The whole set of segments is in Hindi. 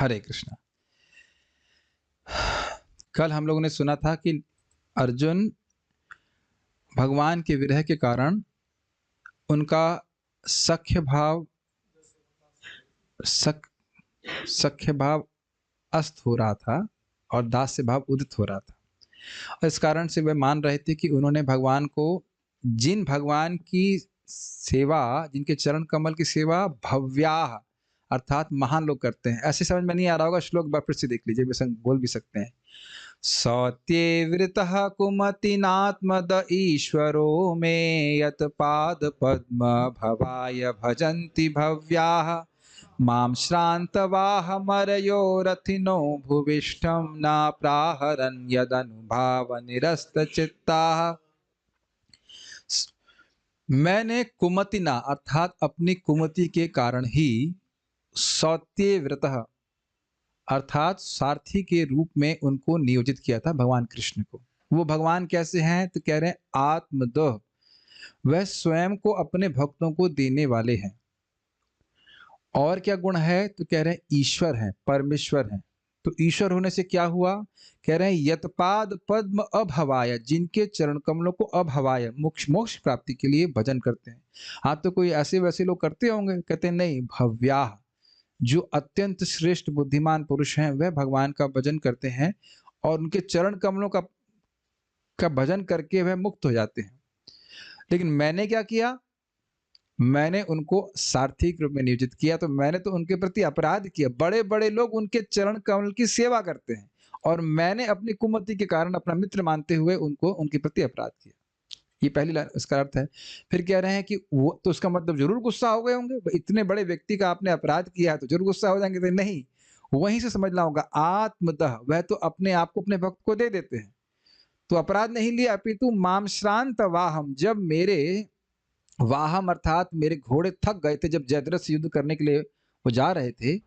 हरे कृष्णा। कल हम लोगों ने सुना था कि अर्जुन भगवान के विरह के कारण उनका सख्य भाव सख सख्य भाव अस्त हो रहा था और दास्य भाव उदित हो रहा था। और इस कारण से वे मान रहे थे कि उन्होंने भगवान को, जिन भगवान की सेवा, जिनके चरण कमल की सेवा भव्याह अर्थात महान लोग करते हैं। ऐसे समझ में नहीं आ रहा होगा, श्लोक फिर से देख लीजिए, वे बोल भी सकते हैं। सौत्यवृतः कुमतिनात्मद ईश्वरो मे यत पाद पद्म भवाय भजन्ति भव्याः मां श्रान्तवाहमरयो रथिनो भुविष्ठं न प्राहरन् यदनुभाव निरस्तचित्ताः। मैंने कुमतिना अर्थात अपनी कुमति के कारण ही सौत्यव्रतः अर्थात सारथी के रूप में उनको नियोजित किया था, भगवान कृष्ण को। वो भगवान कैसे हैं? तो कह रहे हैं आत्मदह, वह स्वयं को अपने भक्तों को देने वाले हैं। और क्या गुण है? तो कह रहे हैं ईश्वर हैं, परमेश्वर हैं। तो ईश्वर होने से क्या हुआ? कह रहे हैं यतपाद पद्म अभवाय, जिनके चरण कमलों को अभवाय मोक्ष प्राप्ति के लिए भजन करते हैं। हाँ, तो कोई ऐसे वैसे लोग करते होंगे? कहते हैं नहीं, भव्याह, जो अत्यंत श्रेष्ठ बुद्धिमान पुरुष हैं वह भगवान का भजन करते हैं और उनके चरण कमलों का भजन करके वह मुक्त हो जाते हैं। लेकिन मैंने क्या किया? मैंने उनको सारथी के रूप में नियोजित किया, तो मैंने तो उनके प्रति अपराध किया। बड़े बड़े लोग उनके चरण कमल की सेवा करते हैं और मैंने अपनी कुमति के कारण अपना मित्र मानते हुए उनको उनके प्रति अपराध किया। ये पहली लाइन, इसका अर्थ है। फिर कह रहे हैं कि वो तो उसका मतलब जरूर गुस्सा हो गए होंगे, इतने बड़े व्यक्ति का आपने अपराध किया है तो जरूर गुस्सा हो जाएंगे। तो नहीं, वहीं से समझना होगा आत्मदह, वह तो अपने आप को अपने भक्त को दे देते हैं, तो अपराध नहीं लिया। अपितु माम श्रांत वाहम, जब मेरे वाहम अर्थात मेरे घोड़े थक गए थे, जब जयद्रथ से युद्ध करने के लिए वो जा रहे थे,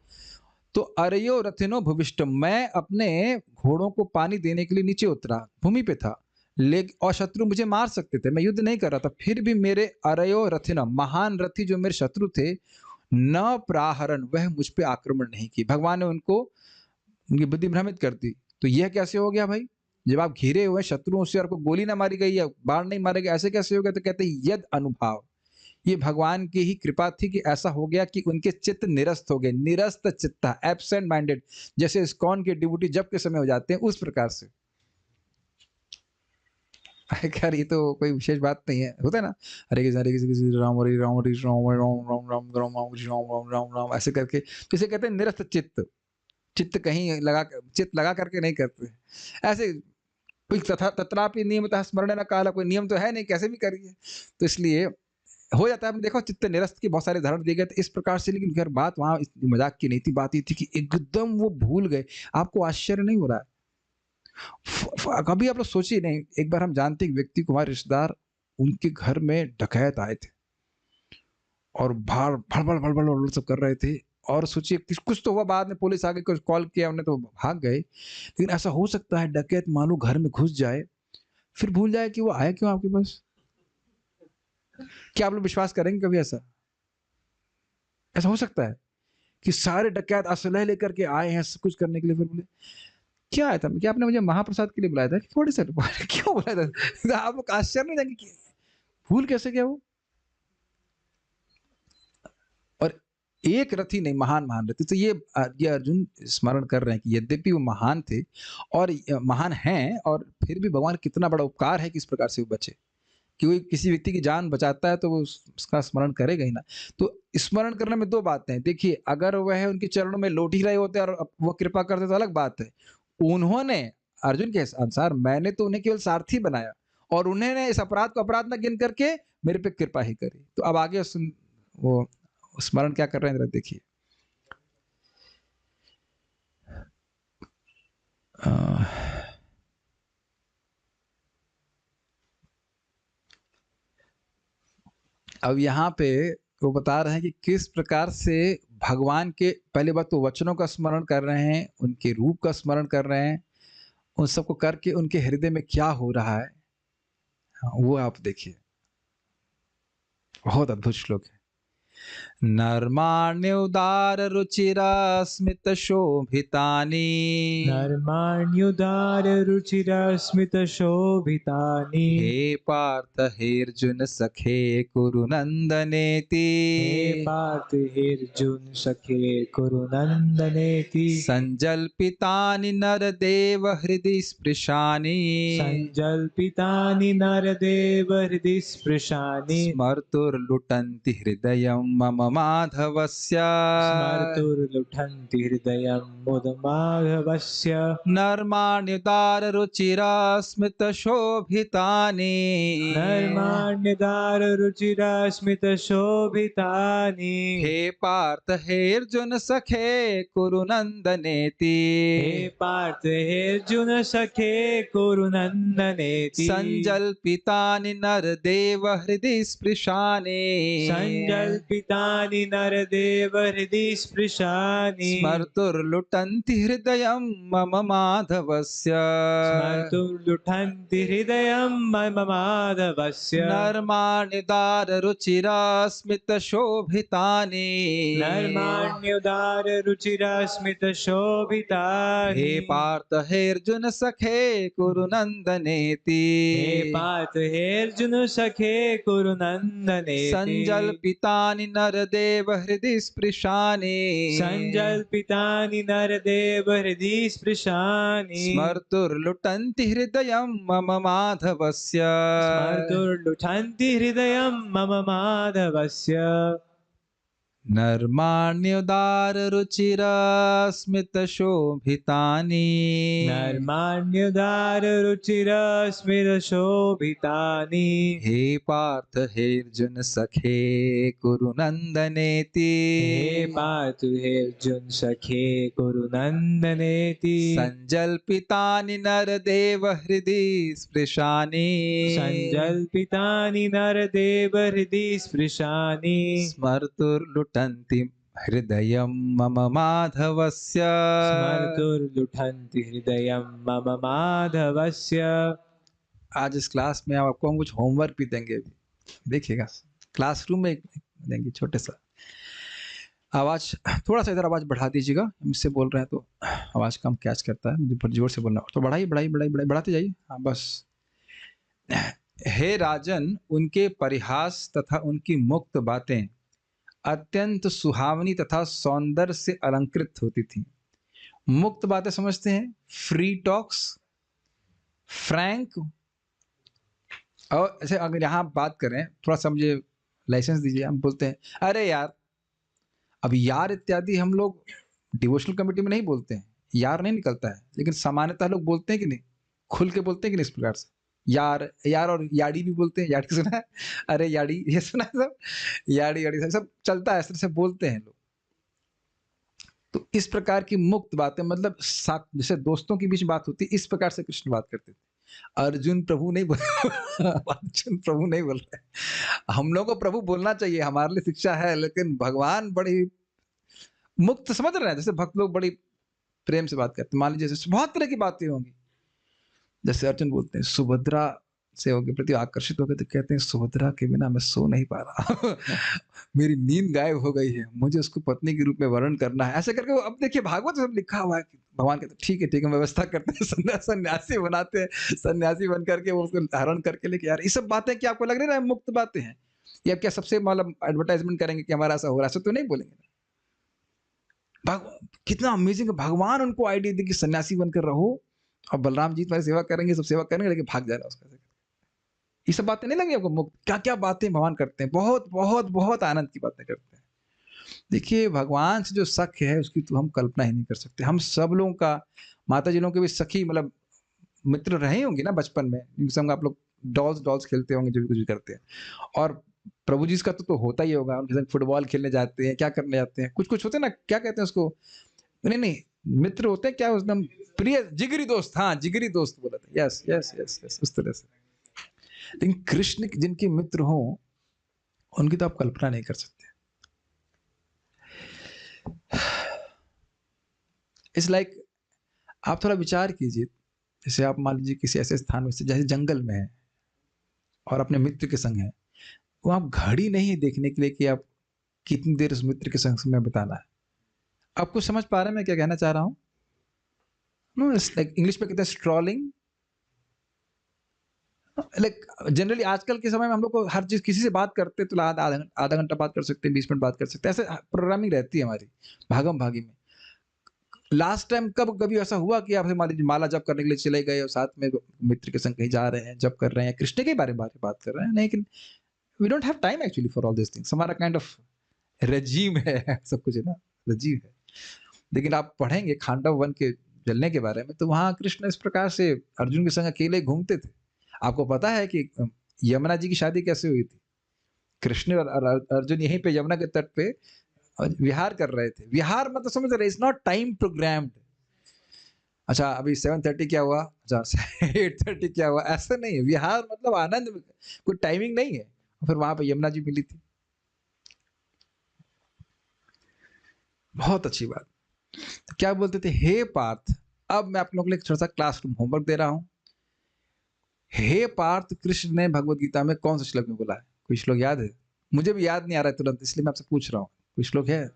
तो अरयो रथिनो भूविष्ट, मैं अपने घोड़ों को पानी देने के लिए नीचे उतरा, भूमि पे था, लेकिन और शत्रु मुझे मार सकते थे, मैं युद्ध नहीं कर रहा था, फिर भी मेरे अरयो रथिन, महान रथी जो मेरे शत्रु थे, न प्राहरण, वह मुझ पे आक्रमण नहीं की। भगवान ने उनको उनकी बुद्धि भ्रमित कर दी। तो यह कैसे हो गया भाई? जब आप घिरे हुए शत्रुओं से और को गोली ना मारी गई या बाढ़ नहीं मारे गए, ऐसे कैसे हो गया? तो कहते हैं यद अनुभाव, ये भगवान की ही कृपा थी कि ऐसा हो गया कि उनके चित्त निरस्त हो गए, निरस्त चित्ता, एब्सेंट माइंडेड, जैसे इस्कॉन के डिवोटी जब के समय हो जाते हैं उस प्रकार से। खैर ये तो कोई विशेष बात नहीं है, होता है ना, हरे कृष्ण हरे कृष्ण कृष्ण राम हरे राम हरे राम राम राम राम राम राम राम राम राम राम, ऐसे करके, तो इसे कहते हैं निरस्त चित्त। चित्त कहीं लगा, चित्त लगा करके नहीं करते ऐसे। कोई तथा तत्रापि नियमतः स्मरण न काला, कोई नियम तो है नहीं, कैसे भी करिए, तो इसलिए हो जाता है। देखो चित्त निरस्त के बहुत सारे उदाहरण दिए गए थे इस प्रकार से, लेकिन खैर बात वहां मजाक की नहीं थी, बात ये थी कि एकदम वो भूल गए। आपको आश्चर्य नहीं हो रहा है? कभी आप लोग सोचिए नहीं, एक बार हम जानते एक व्यक्ति को, हमारे रिश्तेदार, उनके घर में डकैत आए थे और भाड़ भड़बड़ भड़बड़ भड़बड़ सब कर रहे थे, और सोचिए कुछ तो हुआ, बाद में पुलिस आ गई, कुछ कॉल किया उन्हें तो भाग गए। लेकिन ऐसा हो सकता है डकैत मानो घर में घुस जाए, फिर भूल जाए कि वो आया क्यों आपके पास? क्या आप लोग विश्वास करेंगे कभी ऐसा? ऐसा हो सकता है कि सारे डकैत असलह लेकर के आए हैं सब कुछ करने के लिए, फिर बोले क्या आया था, क्या आपने मुझे महाप्रसाद के लिए बुलाया था? थोड़ी सर क्यों बुलाया था? तो आप लोग आश्चर्य नहीं जाएंगे कि भूल कैसे गया वो? और एक रथी नहीं, महान महान रथी। तो ये अर्जुन स्मरण कर रहे हैं कि यद्यपि वो महान थे और महान हैं, और फिर भी भगवान कितना बड़ा उपकार है कि इस प्रकार से वो बचे, कि कोई किसी व्यक्ति की जान बचाता है तो वो उसका स्मरण करेगा ही ना। तो स्मरण करने में दो बातें हैं। देखिए, अगर वह उनके चरणों में लौट ही रहे होते और वो कृपा करते तो अलग बात है। उन्होंने, अर्जुन के अनुसार, मैंने तो उन्हें केवल सारथी बनाया और उन्होंने इस अपराध को अपराध न गिन करके मेरे पे कृपा ही करी। तो अब आगे वो स्मरण क्या कर रहे हैं जरा देखिए। अब यहाँ पे वो बता रहे हैं कि किस प्रकार से भगवान के, पहले बात तो वचनों का स्मरण कर रहे हैं, उनके रूप का स्मरण कर रहे हैं, उन सबको करके उनके हृदय में क्या हो रहा है, वो आप देखिए। बहुत अद्भुत श्लोक है। नर्माण्योदार रुचिरा स्मित शोभितानि नर्माण्युदार रुचिरस्मित शोभितानि हे पार्थ हेर्जुन सखे कुरु नंदनेति हे पार्थ हेर्जुन सखे कुरु नंदनेति संजल्पितानि नरदेव हृदि स्पृशानि संजल्पितानि नरदेव हृदि स्पृशानि स्मर्तुर्लुटन्ति हृदयं मम माधवस्य स्मर्तुर्लुठन्ति हृदयं मुदमाधवस्य नर्माण्युदार रुचिरा स्मित शोभितानि नर्माण्यदार रुचिरस्मित शोभितानि हे पार्थ हेर्जुन सखे कुरु नंदनेति हे पार्थ हेर्जुन सखे कुरु नंदनेति संजल्पितानि नरदेव हृदि स्पृशानि संजल्पितानि नरदेव हृदि स्पृशानि स्मर्तुर्लुटन्ति हृदयं मम माधवस्य स्मर्तुर्लुठन्ति हृदयं मम माधवस्य नर्माण्युदार रुचिरा स्मित शोभितानि नर्माण्युदार रुचिरस्मित शोभितानि हे पार्थ हेर्जुन सखे कुरु नंदनेति हे पार्थ हेर्जुन सखे कुरु नंदनेति संजल्पितानि नरदेव हृदि स्पृशानि संजल्पितानि नरदेव हृदि स्पृशानि स्मर्तुर्लुटन्ति हृदयं मम माधवस्य स्मर्तुर्लुठन्ति हृदयं मम माधवस्य नर्माण्युदार रुचिरा स्मित शोभितानि नर्माण्युदार रुचिरस्मित शोभितानि हे पार्थ हेर्जुन सखे कुरु नंदनेति हे पार्थ हेर्जुन सखे कुरु नंदनेति संजल्पितानि नरदेव हृदि स्पृशानि संजल्पितानि नरदेव हृदि स्पृशानि स्मर्तुर्लुटन्ति हृदयं मम माधवस्य स्मर्तुर्लुठन्ति हृदयं मम माधवस्य। आज इस क्लास में आपको हम कुछ होमवर्क भी देंगे अभी, देखिएगा क्लासरूम में देंगे छोटे सा। आवाज थोड़ा सा इधर आवाज बढ़ा दीजिएगा, मुझसे बोल रहे हैं तो आवाज कम कैच करता है, मुझे जोर से बोलना तो बढ़ाइए बढ़ाइए बढ़ाइए बढ़ाते जाइए। हाँ बस। हे राजन, उनके परिहास तथा उनकी मुक्त बातें अत्यंत सुहावनी तथा सौंदर्य से अलंकृत होती थी। मुक्त बातें समझते हैं, फ्री टॉक्स, फ्रैंक। और ऐसे अगर यहाँ बात करें, थोड़ा सा मुझे लाइसेंस दीजिए, हम बोलते हैं अरे यार। अब यार इत्यादि हम लोग डिवोशनल कमेटी में नहीं बोलते हैं, यार नहीं निकलता है, लेकिन सामान्यतः लोग बोलते हैं कि नहीं, खुल के बोलते हैं कि नहीं इस प्रकार से। यार यार और याड़ी भी बोलते हैं, याड़ी सुना है, अरे याड़ी ये सुना है सब, याड़ी याड़ी सब चलता है, इस तरह से बोलते हैं लोग। तो इस प्रकार की मुक्त बातें, मतलब साथ जैसे दोस्तों के बीच बात होती है, इस प्रकार से कृष्ण बात करते थे। अर्जुन प्रभु नहीं बोल अर्जुन प्रभु नहीं बोल रहे। हम लोगों को प्रभु बोलना चाहिए, हमारे लिए शिक्षा है, लेकिन भगवान बड़ी मुक्त समझ रहे हैं। जैसे भक्त लोग बड़ी प्रेम से बात करते हैं, मान लीजिए जैसे बहुत तरह की बातें होंगी, जैसे अर्जुन बोलते हैं सुभद्रा से होके प्रति आकर्षित हो गए तो कहते हैं सुभद्रा के बिना मैं सो नहीं पा रहा मेरी नींद गायब हो गई है, मुझे उसको पत्नी के रूप में वर्णन करना है, ऐसे करके। अब देखिए भागवत सब लिखा हुआ है कि भगवान कहते ठीक है हम व्यवस्था करते हैं, सन्यासी बनाते हैं, सन्यासी बन करके वो उसको धारण करके लेके। यार ये सब बातें क्या आपको लग रही है मुक्त बातें हैं, या क्या सबसे मतलब एडवर्टाइजमेंट करेंगे कि हमारा ऐसा हो रहा है, ऐसा तो नहीं बोलेंगे। कितना अमेजिंग, भगवान उनको आइडिया दी कि सन्यासी बनकर रहो और बलराम जी तुम्हारी सेवा करेंगे, सब सेवा करेंगे, लेकिन भाग जा रहा है उसका। ये सब बातें नहीं लगी आपको मुक्त? क्या क्या बातें भगवान करते हैं, बहुत बहुत बहुत आनंद की बातें करते हैं। देखिए भगवान से जो सख्य है उसकी तो हम कल्पना ही नहीं कर सकते। हम सब लोगों का, माता जी लोगों के भी सखी मतलब मित्र रहे होंगे ना बचपन में, जिनके संग आप लोग डॉल्स खेलते होंगे, जो भी कुछ भी करते हैं। और प्रभु जी का तो होता ही होगा, उनके संग फुटबॉल खेलने जाते हैं, क्या करने जाते हैं, कुछ कुछ होते हैं ना, क्या कहते हैं उसको, नहीं मित्र होते हैं क्या, एकदम प्रिय जिगरी दोस्त। हाँ जिगरी दोस्त बोला था, यस यस यस यस, उस तरह से। लेकिन कृष्ण जिनके मित्र हो उनकी तो आप कल्पना नहीं कर सकते। इट्स लाइक आप थोड़ा विचार कीजिए, जैसे आप मान लीजिए किसी ऐसे स्थान में, जैसे जंगल में है और अपने मित्र के संग है, वो आप घड़ी नहीं देखने के लिए कि आप कितनी देर उस मित्र के संग समय बिताना है। आपको समझ पा रहे हैं मैं क्या कहना चाह रहा हूँ? नो, लाइक इंग्लिश में कहते हैं स्ट्रॉलिंग। लाइक जनरली आजकल के समय में हम लोग को हर चीज किसी से बात करते तो आधा घंटा बात कर सकते हैं, 20 मिनट बात कर सकते हैं, ऐसे प्रोग्रामिंग रहती है हमारी भागम भागी में। लास्ट टाइम कब कभी ऐसा हुआ कि आप मान लीजिए माला जप करने के लिए चले गए और साथ में मित्र के संग कहीं जा रहे हैं, जप कर रहे हैं, कृष्ण के बारे में बात कर रहे हैं? नहीं, we don't have time actually for all this things. हमारा काइंड ऑफ रेजीम है, सब कुछ है ना, रेजीम है। लेकिन आप पढ़ेंगे खांडव वन के जलने के बारे में, तो वहाँ कृष्ण इस प्रकार से अर्जुन के संग अकेले घूमते थे। आपको पता है कि यमुना जी की शादी कैसे हुई थी? कृष्ण और अर्जुन यहीं पे यमुना के तट पे विहार कर रहे थे। विहार मतलब समझ रहे, इट्स नॉट टाइम प्रोग्राम्ड। अच्छा अभी 7:30 क्या हुआ, अच्छा 8:30 क्या हुआ, ऐसा नहीं है। विहार मतलब आनंद, कोई टाइमिंग नहीं है। फिर वहां पे यमुना जी मिली थी। बहुत अच्छी बात। तो क्या बोलते थे? हे पार्थ, अब मैं आप लोगों के लिए थोड़ा सा क्लासरूम होमवर्क दे रहा हूं। हे पार्थ, कृष्ण ने भगवत गीता में कौन सा श्लोक में बोला है? कोई श्लोक याद है? मुझे भी याद नहीं आ रहा है तुरंत, इसलिए मैं आपसे पूछ रहा हूँ, कोई श्लोक है?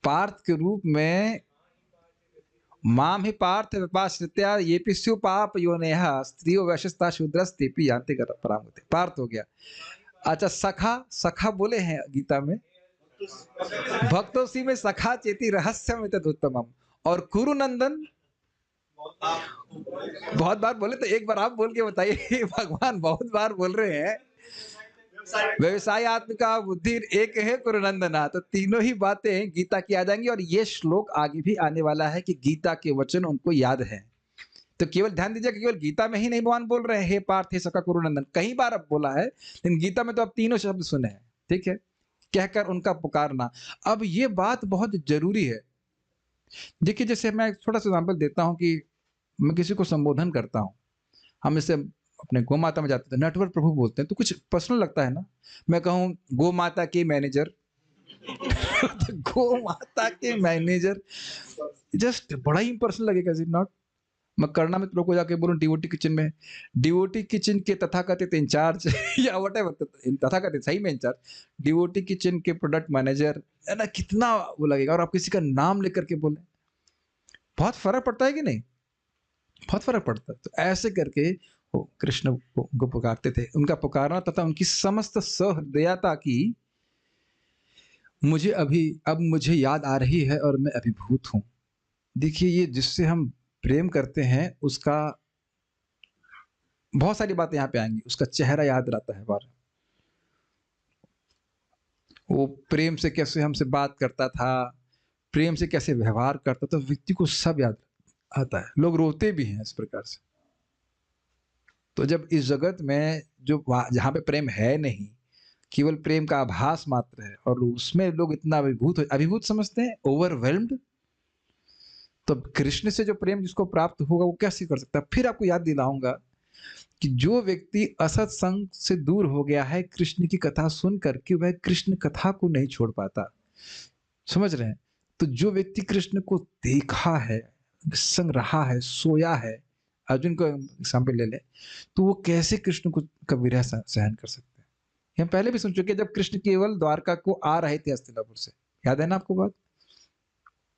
पार्थ के रूप में माम ही पार्थ विपाश्रित्या ये पिस्यु पाप योनेह स्त्रियो वैश्यस्ता शूद्रस्तेपि यान्ति पराम होते। पार्थ हो गया। अच्छा सखा, सखा बोले हैं गीता में, भक्तों में सखा चेती रहस्यम उत्तमम। और कुरुनंदन बहुत बार बोले, तो एक बार आप बोल के बताइए। भगवान बहुत बार बोल रहे हैं। व्यवसाय आत्मिका बुद्धि एक है कुरुनंदना। तो तीनों ही बातें गीता की आ जाएंगी, और ये श्लोक आगे भी आने वाला है कि गीता के वचन उनको याद है। तो केवल ध्यान दीजिए, केवल गीता में ही नहीं भगवान बोल रहे हैं हे पार्थ हे सखा कुरुनंदन, कई बार अब बोला है, लेकिन गीता में तो अब तीनों शब्द सुने हैं। ठीक है, कहकर उनका पुकारना। अब ये बात बहुत जरूरी है। देखिए जैसे मैं थोड़ा सा एग्जाम्पल देता हूँ कि मैं किसी को संबोधन करता हूँ, हम इसे अपने गौ माता में जाते थे, नटवर प्रभु बोलते हैं, तो कुछ पर्सनल लगता है ना। मैं कहूँ गौ माता के मैनेजर, तो गौ माता के मैनेजर जस्ट बड़ा ही पर्सनल लगेगा, इज इट नॉट? मैं करना मित्रों को जाके बोलूं डिवोटी किचन में, डिवोटी किचन के तथाकथित इंचार्ज या व्हाटएवर, तथाकथित सही में इंचार्ज, डिवोटी किचन के प्रोडक्ट मैनेजर, है ना, कितना वो लगेगा। और आप किसी का नाम लेकर के बोले, बहुत फर्क पड़ता है कि नहीं? बहुत फर्क पड़ता है। तो ऐसे करके वो कृष्ण को पुकारते थे। उनका पुकारना तथा उनकी समस्त सहृदयता की मुझे अब मुझे याद आ रही है और मैं अभिभूत हूं। देखिए ये जिससे हम प्रेम करते हैं उसका बहुत सारी बातें यहाँ पे आएंगी, उसका चेहरा याद रहता है बार, वो प्रेम से कैसे हमसे बात करता था, प्रेम से कैसे व्यवहार करता था, व्यक्ति को सब याद आता है। लोग रोते भी हैं इस प्रकार से। तो जब इस जगत में जो जहाँ पे प्रेम है नहीं, केवल प्रेम का आभास मात्र है, और उसमें लोग इतना अभिभूत समझते हैं, ओवरवेल्म्ड, तो कृष्ण से जो प्रेम जिसको प्राप्त होगा वो कैसे कर सकता है? फिर आपको याद दिलाऊंगा कि जो व्यक्ति असत संग से दूर हो गया है, कृष्ण की कथा सुन करके वह कृष्ण कथा को नहीं छोड़ पाता। समझ रहे हैं? तो जो व्यक्ति कृष्ण को देखा है, संग रहा है, सोया है, अर्जुन को एग्जाम्पल ले ले, तो वो कैसे कृष्ण को का विरह सहन कर सकते हैं? हम पहले भी सुन चुके, जब कृष्ण केवल द्वारका को आ रहे थे हस्तिनापुर से, याद है ना आपको बात?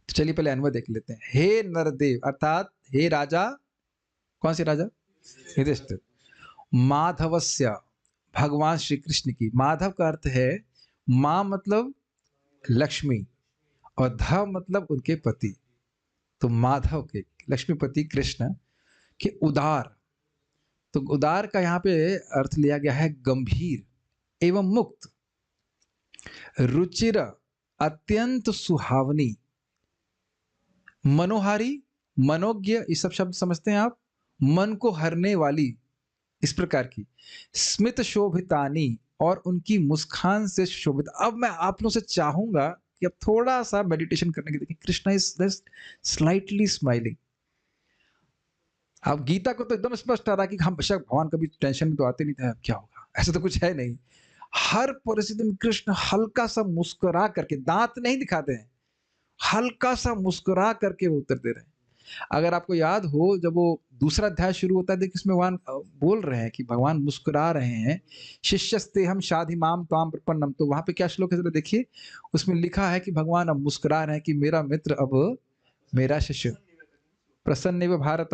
तो चलिए पहले अन्वय देख लेते हैं। हे नरदेव, अर्थात हे राजा, कौन से राजा? युधिष्ठिर। माधवस्य, भगवान श्री कृष्ण की, माधव का अर्थ है माँ मतलब लक्ष्मी, और ध मतलब उनके पति। तो माधव के, लक्ष्मीपति कृष्ण के उदार, तो उदार का यहाँ पे अर्थ लिया गया है गंभीर एवं मुक्त, रुचिर अत्यंत सुहावनी, मनोहारी, मनोज्ञ, ये सब शब्द समझते हैं आप, मन को हरने वाली, इस प्रकार की, स्मित शोभितानी, और उनकी मुस्कान से शोभित। अब मैं आप लोगों से चाहूंगा कि अब थोड़ा सा मेडिटेशन करने की, देखिए Krishna is just slightly smiling. अब गीता को तो एकदम स्पष्ट आ रहा कि हम बेशक भगवान कभी टेंशन में तो आते नहीं थे, क्या होगा, ऐसा तो कुछ है नहीं। हर परिस्थिति में कृष्ण हल्का सा मुस्कुरा करके, दांत नहीं दिखाते हैं, हल्का सा मुस्कुरा करके वो उत्तर दे रहे हैं। अगर आपको याद हो, जब वो दूसरा अध्याय शुरू होता है, देखिए इसमें भगवान बोल रहे हैं कि भगवान मुस्कुरा रहे हैं, शिष्यस्ते हम शाधिमाम त्वाम प्रपन्नम। तो वहां पे क्या श्लोक है जरा देखिए, उसमें लिखा है कि भगवान अब मुस्कुरा रहे हैं कि मेरा मित्र अब मेरा शिष्य प्रसन्न व भारत,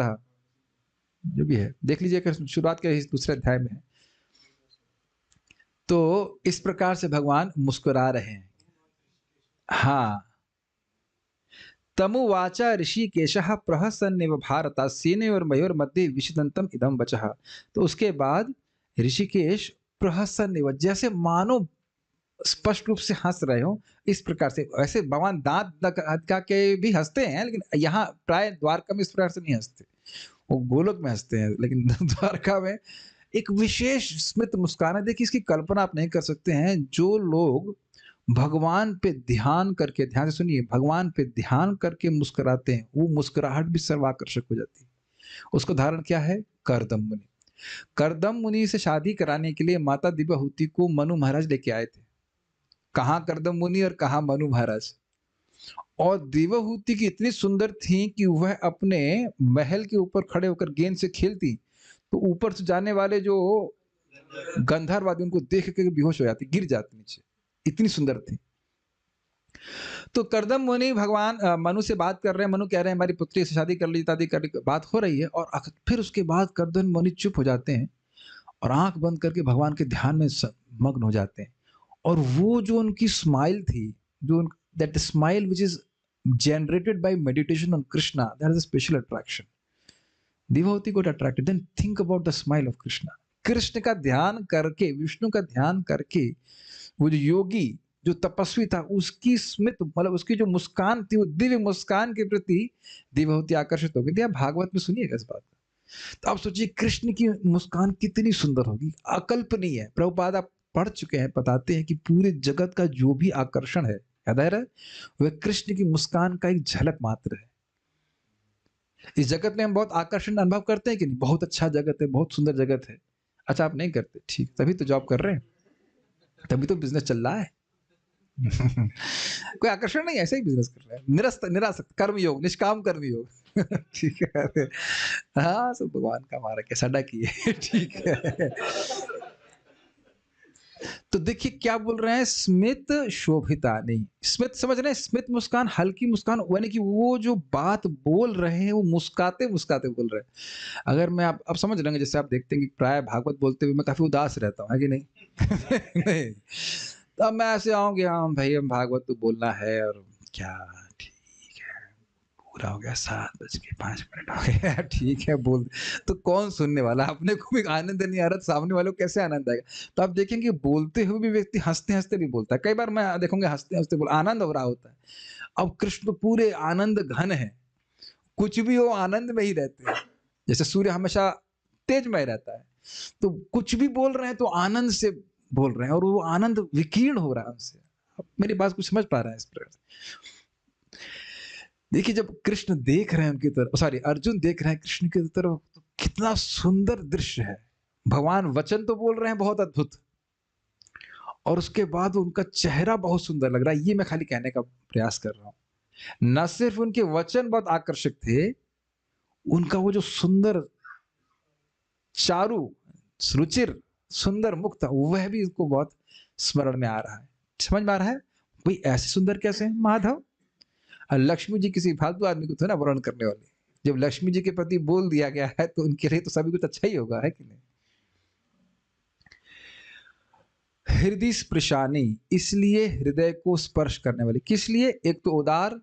जो भी है देख लीजिए, अगर शुरुआत के इस दूसरे अध्याय में है। तो इस प्रकार से भगवान मुस्कुरा रहे हैं। हाँ, तमुवाचा ऋषिकेशः प्रहसन्नेव भारत सेनयोर मयोर मध्य विषदंतम इदम वचः। तो उसके बाद ऋषिकेश प्रहसन्नेव, जैसे मानो स्पष्ट रूप से हंस रहे हो, इस प्रकार से। ऐसे भगवान दांत लगा के भी हंसते हैं, लेकिन यहाँ प्राय द्वारका में इस प्रकार से नहीं हंसते, वो गोलोक में हंसते हैं, लेकिन द्वारका में एक विशेष स्मित मुस्कान है। देखिए इसकी कल्पना आप नहीं कर सकते हैं। जो लोग भगवान पे ध्यान करके, ध्यान से सुनिए, भगवान पे ध्यान करके मुस्कुराते हैं, वो मुस्कुराहट भी सर्वाकर्षक हो जाती है। उसका उदाहरण क्या है? करदम मुनि। करदम मुनि से शादी कराने के लिए माता दिव्यहूति को मनु महाराज लेके आए थे। कहाँ करदम मुनि और कहाँ मनु महाराज। और दिव्यहूति की इतनी सुंदर थी कि वह अपने महल के ऊपर खड़े होकर गेंद से खेलती, तो ऊपर से जाने वाले जो गंधर्व उनको देख के बेहोश हो जाती, गिर जाती नीचे, इतनी सुंदर थी। तो करदम मुनि भगवान मनु से बात कर रहे हैं, मनु कह रहे हैं हमारी पुत्री से शादी कर ली, शादी कर ली, बात हो रही है। और फिर उसके बाद करदम मुनि चुप हो जाते हैं और आंख बंद करके भगवान के ध्यान में मग्न हो जाते हैं। और वो जो उनकी स्माइल थी, जो that smile which is generated by meditation on Krishna, that is a special attraction. Devahoti got attracted. Then think about the smile of Krishna. Krishna का ध्यान करके, विष्णु का ध्यान करके, वो जो योगी, जो तपस्वी था, उसकी स्मित, मतलब उसकी जो मुस्कान थी, वो दिव्य मुस्कान के प्रति देवहूति आकर्षित हो गई थी। आप भागवत में सुनिएगा इस बात को। तो आप सोचिए कृष्ण की मुस्कान कितनी सुंदर होगी, अकल्पनीय है। प्रभुपाद आप पढ़ चुके हैं, बताते हैं कि पूरे जगत का जो भी आकर्षण है, याद है, वह कृष्ण की मुस्कान का एक झलक मात्र है। इस जगत में हम बहुत आकर्षण अनुभव करते हैं कि नहीं? बहुत अच्छा जगत है, बहुत सुंदर जगत है। अच्छा, आप नहीं करते, ठीक, तभी तो जॉब कर रहे हैं, तभी तो बिजनेस चल रहा है। कोई आकर्षण नहीं, ऐसे ही बिजनेस कर रहे हैं। निरस्त निरासक्त कर्मयोग, निष्काम कर्मयोग। ठीक है, हाँ, सब भगवान का हमारा क्या साडा की है। ठीक है। तो देखिए क्या बोल रहे हैं, स्मित शोभिता नहीं, स्मित समझ रहे हैं, स्मित मुस्कान, हल्की मुस्कान, यानी कि वो जो बात बोल रहे हैं वो मुस्काते मुस्काते बोल रहे हैं। अगर मैं आप समझ लेंगे, जैसे आप देखते हैं कि प्राय भागवत बोलते हुए मैं काफी उदास रहता हूँ, है कि नहीं? नहीं, तब मैं ऐसे आऊंगे, हाँ भाई हम भागवत तो बोलना है, और क्या, ठीक है, पूरा हो गया, 7:05 हो गया, ठीक है बोल। तो कौन सुनने वाला? अपने को भी आनंद नहीं आ रहा, सामने वालों को कैसे आनंद आएगा? तो आप देखेंगे बोलते हुए भी व्यक्ति हंसते हंसते भी बोलता है। कई बार मैं देखूंगा हंसते हंसते बोल, आनंद हो रहा होता है। अब कृष्ण तो पूरे आनंद घन है, कुछ भी हो आनंद में ही रहते हैं। जैसे सूर्य हमेशा तेजमय रहता है, तो कुछ भी बोल रहे हैं तो आनंद से बोल रहे हैं, और वो आनंद विकीर्ण हो रहा है उनसे। अब मेरी बात कुछ समझ पा रहे हैं इस प्रकार से? देखिए जब कृष्ण देख रहे हैं उनकी तरफ, सॉरी अर्जुन देख रहे हैं कृष्ण की तरफ, तो कितना सुंदर दृश्य है। भगवान वचन तो बोल रहे हैं बहुत अद्भुत, और उसके बाद उनका चेहरा बहुत सुंदर लग रहा है। ये मैं खाली कहने का प्रयास कर रहा हूं। न सिर्फ उनके वचन बहुत आकर्षक थे, उनका वो जो सुंदर चारु रुचिर सुंदर मुख था, वह भी उनको बहुत स्मरण में आ रहा है। समझ में आ रहा है? कोई ऐसे सुंदर कैसे है माधव? लक्ष्मी जी किसी फालतू आदमी को थोड़ा वर्णन करने वाली। जब लक्ष्मी जी के प्रति बोल दिया गया है तो उनके लिए तो सभी कुछ अच्छा ही होगा, है कि नहीं? हृदय स्पृशानी, इसलिए हृदय को स्पर्श करने वाली। किस लिए? एक तो उदार,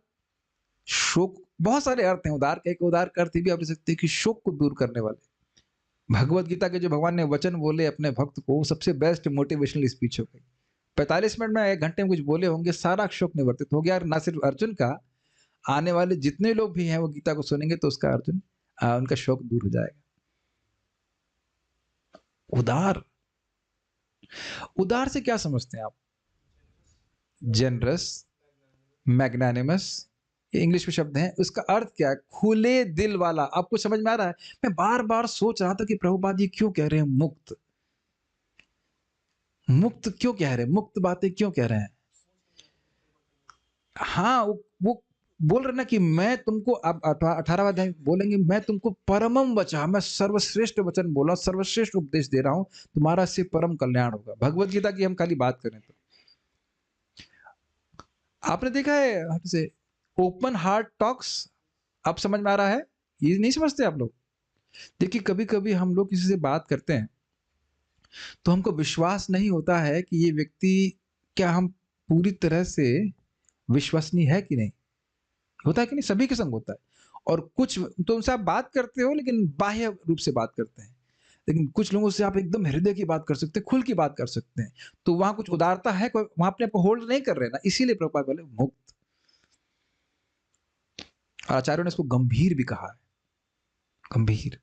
शोक, बहुत सारे अर्थ हैं उदार के। एक उदार का अर्थ भी आप ले सकते हैं कि शोक को दूर करने वाले। भगवत गीता के जो भगवान ने वचन बोले अपने भक्त को, सबसे बेस्ट मोटिवेशनल स्पीच हो गई। 45 मिनट में 1 घंटे में कुछ बोले होंगे, सारा शोक निवर्तित हो गया। ना सिर्फ अर्जुन का, आने वाले जितने लोग भी हैं वो गीता को सुनेंगे तो उसका अर्जुन उनका शोक दूर हो जाएगा। उदार, उदार से क्या समझते हैं आप? जेनरस, मैग्नानिमस, ये इंग्लिश में शब्द हैं। उसका अर्थ क्या है? खुले दिल वाला। आपको समझ में आ रहा है? मैं बार बार सोच रहा था कि प्रभुपाद जी क्यों कह रहे हैं मुक्त, मुक्त क्यों कह रहे हैं, मुक्त बातें क्यों कह रहे हैं? हाँ, वो बोल रहे ना कि मैं तुमको, अब 18वां अध्याय बोलेंगे, मैं तुमको परमम वचः, मैं सर्वश्रेष्ठ वचन बोला, सर्वश्रेष्ठ उपदेश दे रहा हूं, तुम्हारा से परम कल्याण होगा। भगवत गीता की हम खाली बात करें तो आपने देखा है से ओपन हार्ट टॉक्स, अब समझ में आ रहा है? ये नहीं समझते आप लोग? देखिए कभी कभी हम लोग किसी से बात करते हैं तो हमको विश्वास नहीं होता है कि ये व्यक्ति, क्या हम पूरी तरह से विश्वसनीय है कि नहीं। होता है कि नहीं? सभी के संग होता है। और कुछ तो उनसे आप बात करते हो लेकिन बाह्य रूप से बात करते हैं, लेकिन कुछ लोगों से आप एकदम हृदय की बात कर सकते हैं, खुल की बात कर सकते हैं। तो वहां कुछ उदारता है, वहां अपने आप को होल्ड नहीं कर रहे ना, इसीलिए प्रभुपाद बोले मुक्त। और आचार्यों ने इसको गंभीर भी कहा है, गंभीर।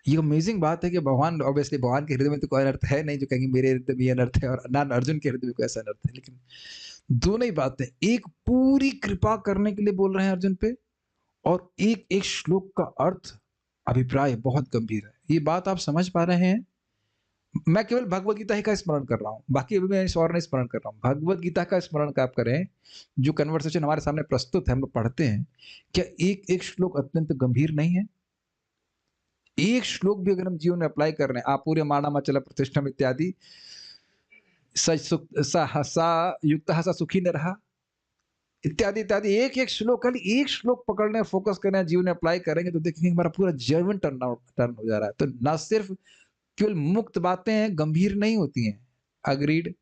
ये अमेजिंग बात है कि भगवान, ऑब्वियसली भगवान के हृदय में तो कोई अनर्थ है नहीं जो कहेंगे मेरे हृदय में अनर्थ है, और ना अर्जुन के हृदय में कोई ऐसा अनर्थ है। लेकिन दोनों ही बातें, एक पूरी कृपा करने के लिए बोल रहे हैं अर्जुन पे, और एक एक श्लोक का अर्थ, अभिप्राय बहुत गंभीर है। ये बात आप समझ पा रहे हैं? मैं केवल भगवत गीता ही का स्मरण कर रहा हूँ, बाकी अभी मैं इस और नहीं स्मरण कर रहा हूँ। भगवत गीता का स्मरण आप करें, जो कन्वर्सेशन हमारे सामने प्रस्तुत है, हम लोग पढ़ते हैं, क्या एक एक श्लोक अत्यंत गंभीर नहीं है? एक श्लोक भी अगर हम जीवन में अप्लाई कर रहे हैं, आप पूरे माणा मचल प्रतिष्ठम इत्यादि, सा युक्त सा सुखी न रहा इत्यादि इत्यादि, एक एक श्लोक, खाली एक श्लोक पकड़ने, फोकस करने, जीवन में अप्लाई करेंगे तो देखेंगे हमारा पूरा जीवन टर्न हो जा रहा है। तो ना सिर्फ केवल मुक्त बातें गंभीर नहीं होती हैं। Agreed?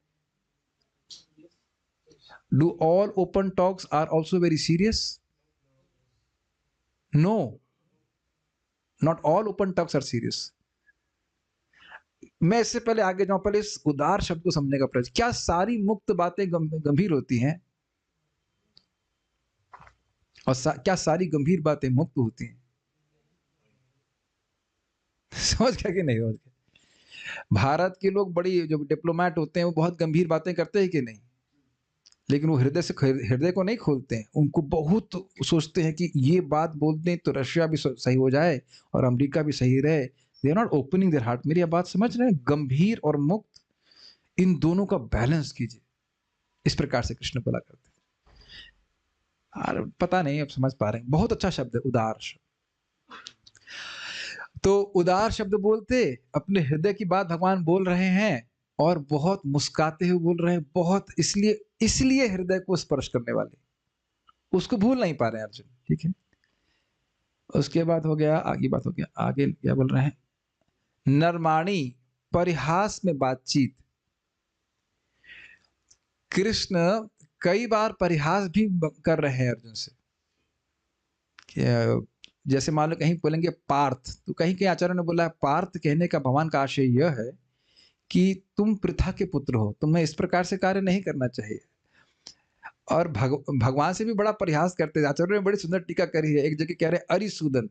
Do all open talks are also very serious? No, not all open talks are serious. मैं इससे पहले आगे जाऊं, पहले इस उदार शब्द को समझने का प्रयास। क्या सारी मुक्त बातें गंभीर होती हैं? और क्या सारी गंभीर बातें मुक्त होती हैं? समझ गया कि नहीं समझ गया? भारत के लोग बड़ी, जो डिप्लोमेट होते हैं, वो बहुत गंभीर बातें करते हैं कि नहीं, लेकिन वो हृदय को नहीं खोलते हैं। उनको बहुत सोचते हैं कि ये बात बोल दें तो रशिया भी सही हो जाए और अमेरिका भी सही रहे। They are not opening their heart. मेरी बात समझ रहे हैं? गंभीर और मुक्त, इन दोनों का बैलेंस कीजिए। इस प्रकार से कृष्ण बोला करते हैं। और पता नहीं अब समझ पा रहे हैं, बहुत अच्छा शब्द है उदार शब्द। तो उदार शब्द बोलते, अपने हृदय की बात भगवान बोल रहे हैं, और बहुत मुस्काते हुए बोल रहे हैं, बहुत इसलिए हृदय को स्पर्श करने वाले, उसको भूल नहीं पा रहे हैं अर्जुन। ठीक है, उसके बाद हो गया, आगे बात हो गया, आगे क्या बोल रहे हैं? नरमाणी, परिहास में बातचीत। कृष्ण कई बार परिहास भी कर रहे हैं अर्जुन से। जैसे मान लो कहीं बोलेंगे पार्थ, तो कहीं कहीं आचार्य ने बोला है पार्थ कहने का भगवान का आशय यह है कि तुम पृथा के पुत्र हो, तुम्हें इस प्रकार से कार्य नहीं करना चाहिए। और भगवान से भी बड़ा परिहास करते हैं। आचार्य ने बड़ी सुंदर टीका करी है, एक जगह कह रहे अरिसूदन,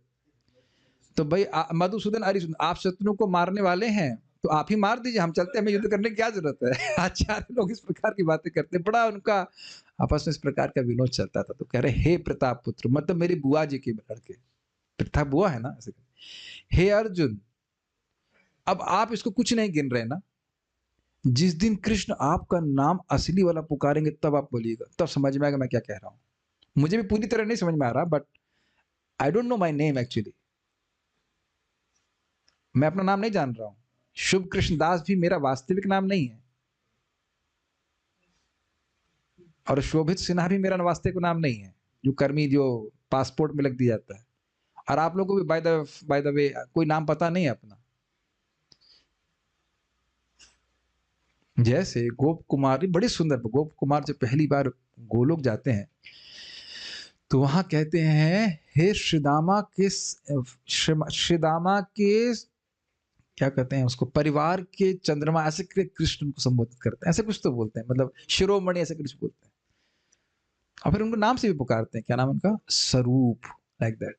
तो भाई मधुसूदन अरिसूदन, आप शत्रु को मारने वाले हैं तो आप ही मार दीजिए, हम चलते हैं, हमें युद्ध करने की क्या जरूरत है। आचार्य लोग इस प्रकार की बातें करते हैं, बड़ा उनका आपस में इस प्रकार का विनोद चलता था। तो कह रहे हे प्रताप पुत्र, मतलब मेरी बुआ जी के लड़के, प्रताप बुआ है ना, ऐसे हे अर्जुन, अब आप इसको कुछ नहीं गिन रहे ना, जिस दिन कृष्ण आपका नाम असली वाला पुकारेंगे तब आप बोलिएगा, तब समझ में आएगा मैं क्या कह रहा हूं। मुझे भी पूरी तरह नहीं समझ में आ रहा, but I don't know my name actually. मैं अपना नाम नहीं जान रहा हूं। शुभ कृष्णदास भी मेरा वास्तविक नाम नहीं है, और शोभित सिन्हा भी मेरा वास्तविक नाम नहीं है, जो कर्मी, जो पासपोर्ट में लग दिया जाता है। और आप लोगों को भी बाय द वे कोई नाम पता नहीं है अपना। जैसे गोप कुमार, बड़ी सुंदर, गोप कुमार जब पहली बार गोलोक जाते हैं तो वहां कहते हैं हे श्रीदामा के, श्रीदामा के क्या कहते हैं उसको, परिवार के चंद्रमा, ऐसे कृष्ण को संबोधित करते हैं, ऐसे कुछ तो बोलते हैं, मतलब शिरोमणि ऐसे कुछ बोलते हैं। और फिर उनको नाम से भी पुकारते हैं, क्या नाम उनका? स्वरूप, लाइक दैट।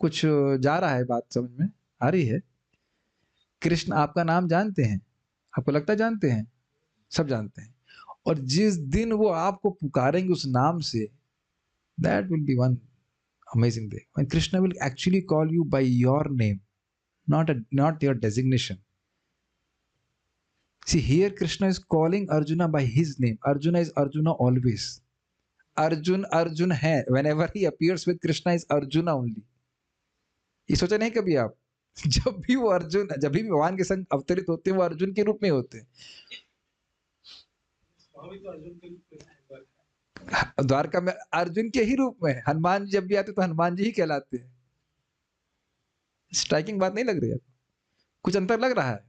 कुछ जा रहा है बात, समझ में आ रही है? कृष्ण आपका नाम जानते हैं? आपको लगता है जानते हैं? सब जानते हैं। और जिस दिन वो आपको पुकारेंगे उस नाम से, that will be one amazing day when Krishna will actually call you by your name, not your designation. See, here Krishna is calling Arjuna by his name. Arjuna is Arjuna always. Arjun Arjun है, whenever he appears with Krishna is Arjuna only. ये सोचा नहीं कभी आप? जब भी वो अर्जुन, जब भी भगवान के संग अवतरित होते हैं वो अर्जुन के रूप में होते हैं। द्वारका में अर्जुन के ही रूप में, हनुमान जी जब भी आते तो हनुमान जी ही कहलाते हैं। स्ट्राइकिंग बात नहीं लग रही है? कुछ अंतर लग रहा है?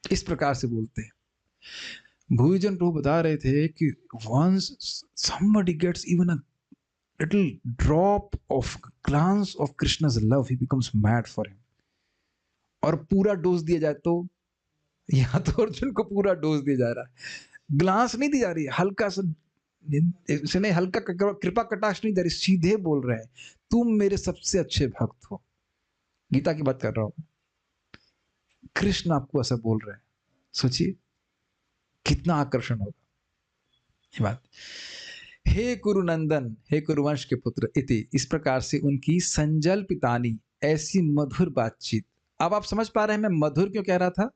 इस प्रकार से बोलते हैं। भूजन प्रभु बता रहे थे कि once somebody gets even a little drop of glance of Krishna's love, he becomes mad for him. और पूरा डोज दिया जाए तो, यहाँ तो अर्जुन को पूरा डोज दिया जा रहा है, ग्लांस नहीं दी जा रही है, हल्का सा इसे नहीं, हल्का कृपा कटाक्ष नहीं जा रही, सीधे बोल रहे हैं तुम मेरे सबसे अच्छे भक्त हो। गीता की बात कर रहा हूं, कृष्ण आपको ऐसा बोल रहे हैं, सोचिए कितना आकर्षण होगा ये बात। हे कुरुनंदन, हे कुरुवंश के पुत्र, इति, इस प्रकार से उनकी संजल्पितानी, ऐसी मधुर बातचीत। अब आप समझ पा रहे हैं मैं मधुर क्यों कह रहा था?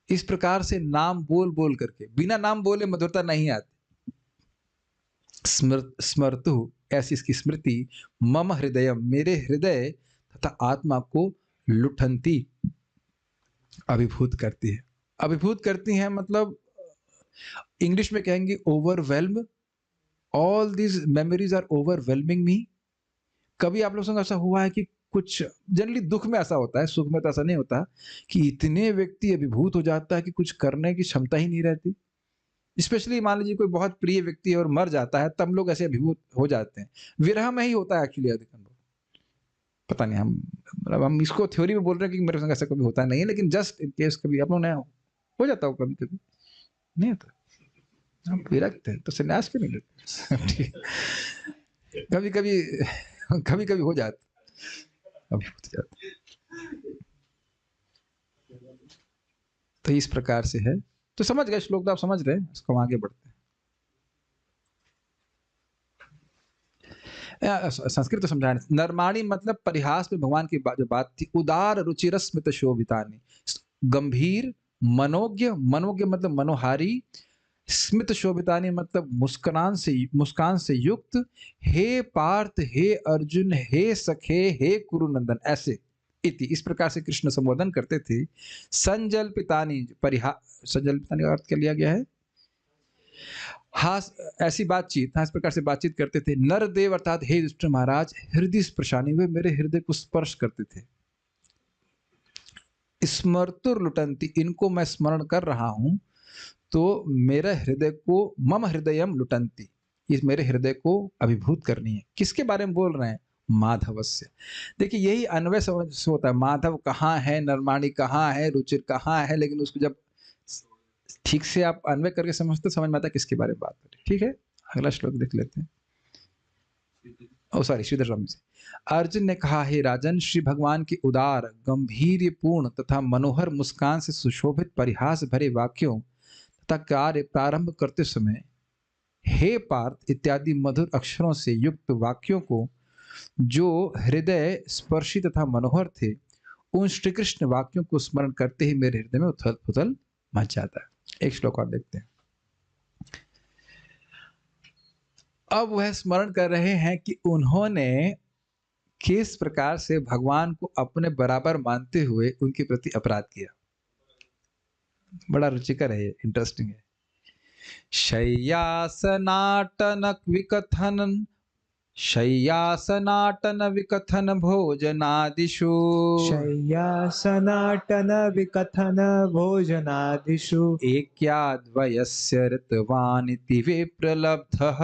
इस प्रकार से नाम बोल बोल करके, बिना नाम बोले मधुरता नहीं आती। स्मृतु, ऐसी इसकी स्मृति, मम हृदय, मेरे हृदय तथा आत्मा को लुठंती, अभिभूत करती है। अभिभूत करती है मतलब इंग्लिश में कहेंगे overwhelm. All these memories are overwhelming me. कभी आप लोगों संग ऐसा हुआ है कि कुछ, जनरली दुख में ऐसा होता है, सुख में तो ऐसा नहीं होता, कि इतने व्यक्ति अभिभूत हो जाता है कि कुछ करने की क्षमता ही नहीं रहती। स्पेशली मान लीजिए कोई बहुत प्रिय व्यक्ति और मर जाता है, तब लोग ऐसे अभिभूत हो जाते हैं। विरह में ही होता है एक्चुअली अधिकतर लोग, पता नहीं, हम इसको थ्योरी में बोल रहे हैं कि मेरे संग ऐसा कभी होता नहीं है, लेकिन जस्ट इन केस कभी आप लोग हो जाता हो, कभी कभी नहीं होता, हम विरक्त हैं तो संन्यास क्यों नहीं लेते? कभी कभी हो जाता, अभिभूत हो जाता। तो इस प्रकार से है। तो समझ गए श्लोक, तो आप समझ रहे हैं, इसको आगे बढ़ते हैं। संस्कृत तो समझाने, नरमाणी मतलब परिहास में भगवान की जो बात थी। उदार रुचिरस्मित शोभितानी, गंभीर मनोज्ञ, मनोज्ञ मतलब मनोहारी, स्मित शोभितानी मतलब मुस्कान से युक्त। हे पार्थ, हे अर्जुन, हे सखे, हे कुरुनंदन, ऐसे इति, इस प्रकार से कृष्ण संबोधन करते थे। संजल्पितानी, संजल्पितानी का अर्थ क्या लिया गया है? हास, ऐसी बातचीत, हाँ, इस प्रकार से बातचीत करते थे। नरदेव अर्थात हे युधिष्ठिर महाराज, हृदय स्पर्शानी, वे मेरे हृदय को स्पर्श करते थे। स्मर्तुर लुटंती, इनको मैं स्मरण कर रहा हूं तो मेरा हृदय को, मम हृदयम लुटंती, इस मेरे हृदय को अभिभूत करनी है। किसके बारे में बोल रहे हैं? माधवस्य। देखिए यही अन्वय समझ होता है, माधव कहाँ है, नरमाणी कहाँ है, रुचिर कहाँ है, लेकिन उसको जब ठीक से आप अन्वय करके समझते समझ में आता है किसके बारे में बात करें। ठीक है, अगला श्लोक देख लेते हैं। श्रीधर स्वामी से। अर्जुन ने कहा, हे राजन, श्री भगवान के उदार, गंभीर्यपूर्ण तथा मनोहर मुस्कान से सुशोभित परिहास भरे वाक्यों तथा कार्य प्रारंभ करते समय हे पार्थ इत्यादि मधुर अक्षरों से युक्त वाक्यों को जो हृदय स्पर्शी तथा मनोहर थे, उन श्री कृष्ण वाक्यों को स्मरण करते ही मेरे हृदय में उथल पुथल मच जाता है। एक श्लोक और देखते हैं। अब वह स्मरण कर रहे हैं कि उन्होंने किस प्रकार से भगवान को अपने बराबर मानते हुए उनके प्रति अपराध किया। बड़ा रुचिकर है, इंटरेस्टिंग है। शय्यासनाटन विकथन भोजनादिषु, शय्यासनाटन विकथन भोजनादिषु, एक्याद्वयस्य ऋतवानिति विप्रलब्धः,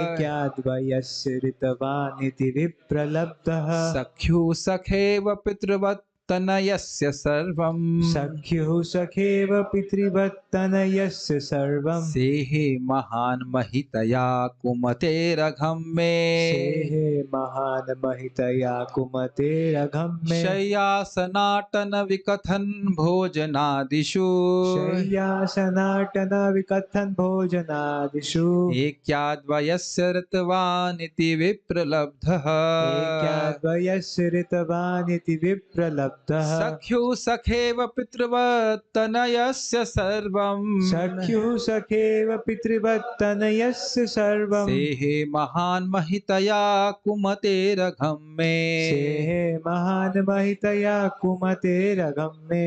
एक्याद्वयस्य ऋतवानिति विप्रलब्धः, सख्युः सखेव पितृवत् तनयस्य सर्वं, सख्युः सखेव पितृवत्तनयस्य सर्वं, सेहे महान् महितया कुमतेरघं मे, सेहे महान् महितया कुमतेरघं मे, शय्यासनाटन विकथन भोजनादिषु, शय्यासनाटन विकथन भोजनादिषु, एक्याद्वयस्य ऋतवानिति विप्रलब्धः, एक्याद्वयस्य ऋतवानिति विप्रलब्धः, पितृभक्तः सख्यु सखेव पितृवत्तनयस्य सर्वं सख्युः सखेव पितृवत्तनयस्य सर्वम् सेहे महान् महितया कुमतेरघं मे। सेहे महान् महितया कुमतेरघं मे।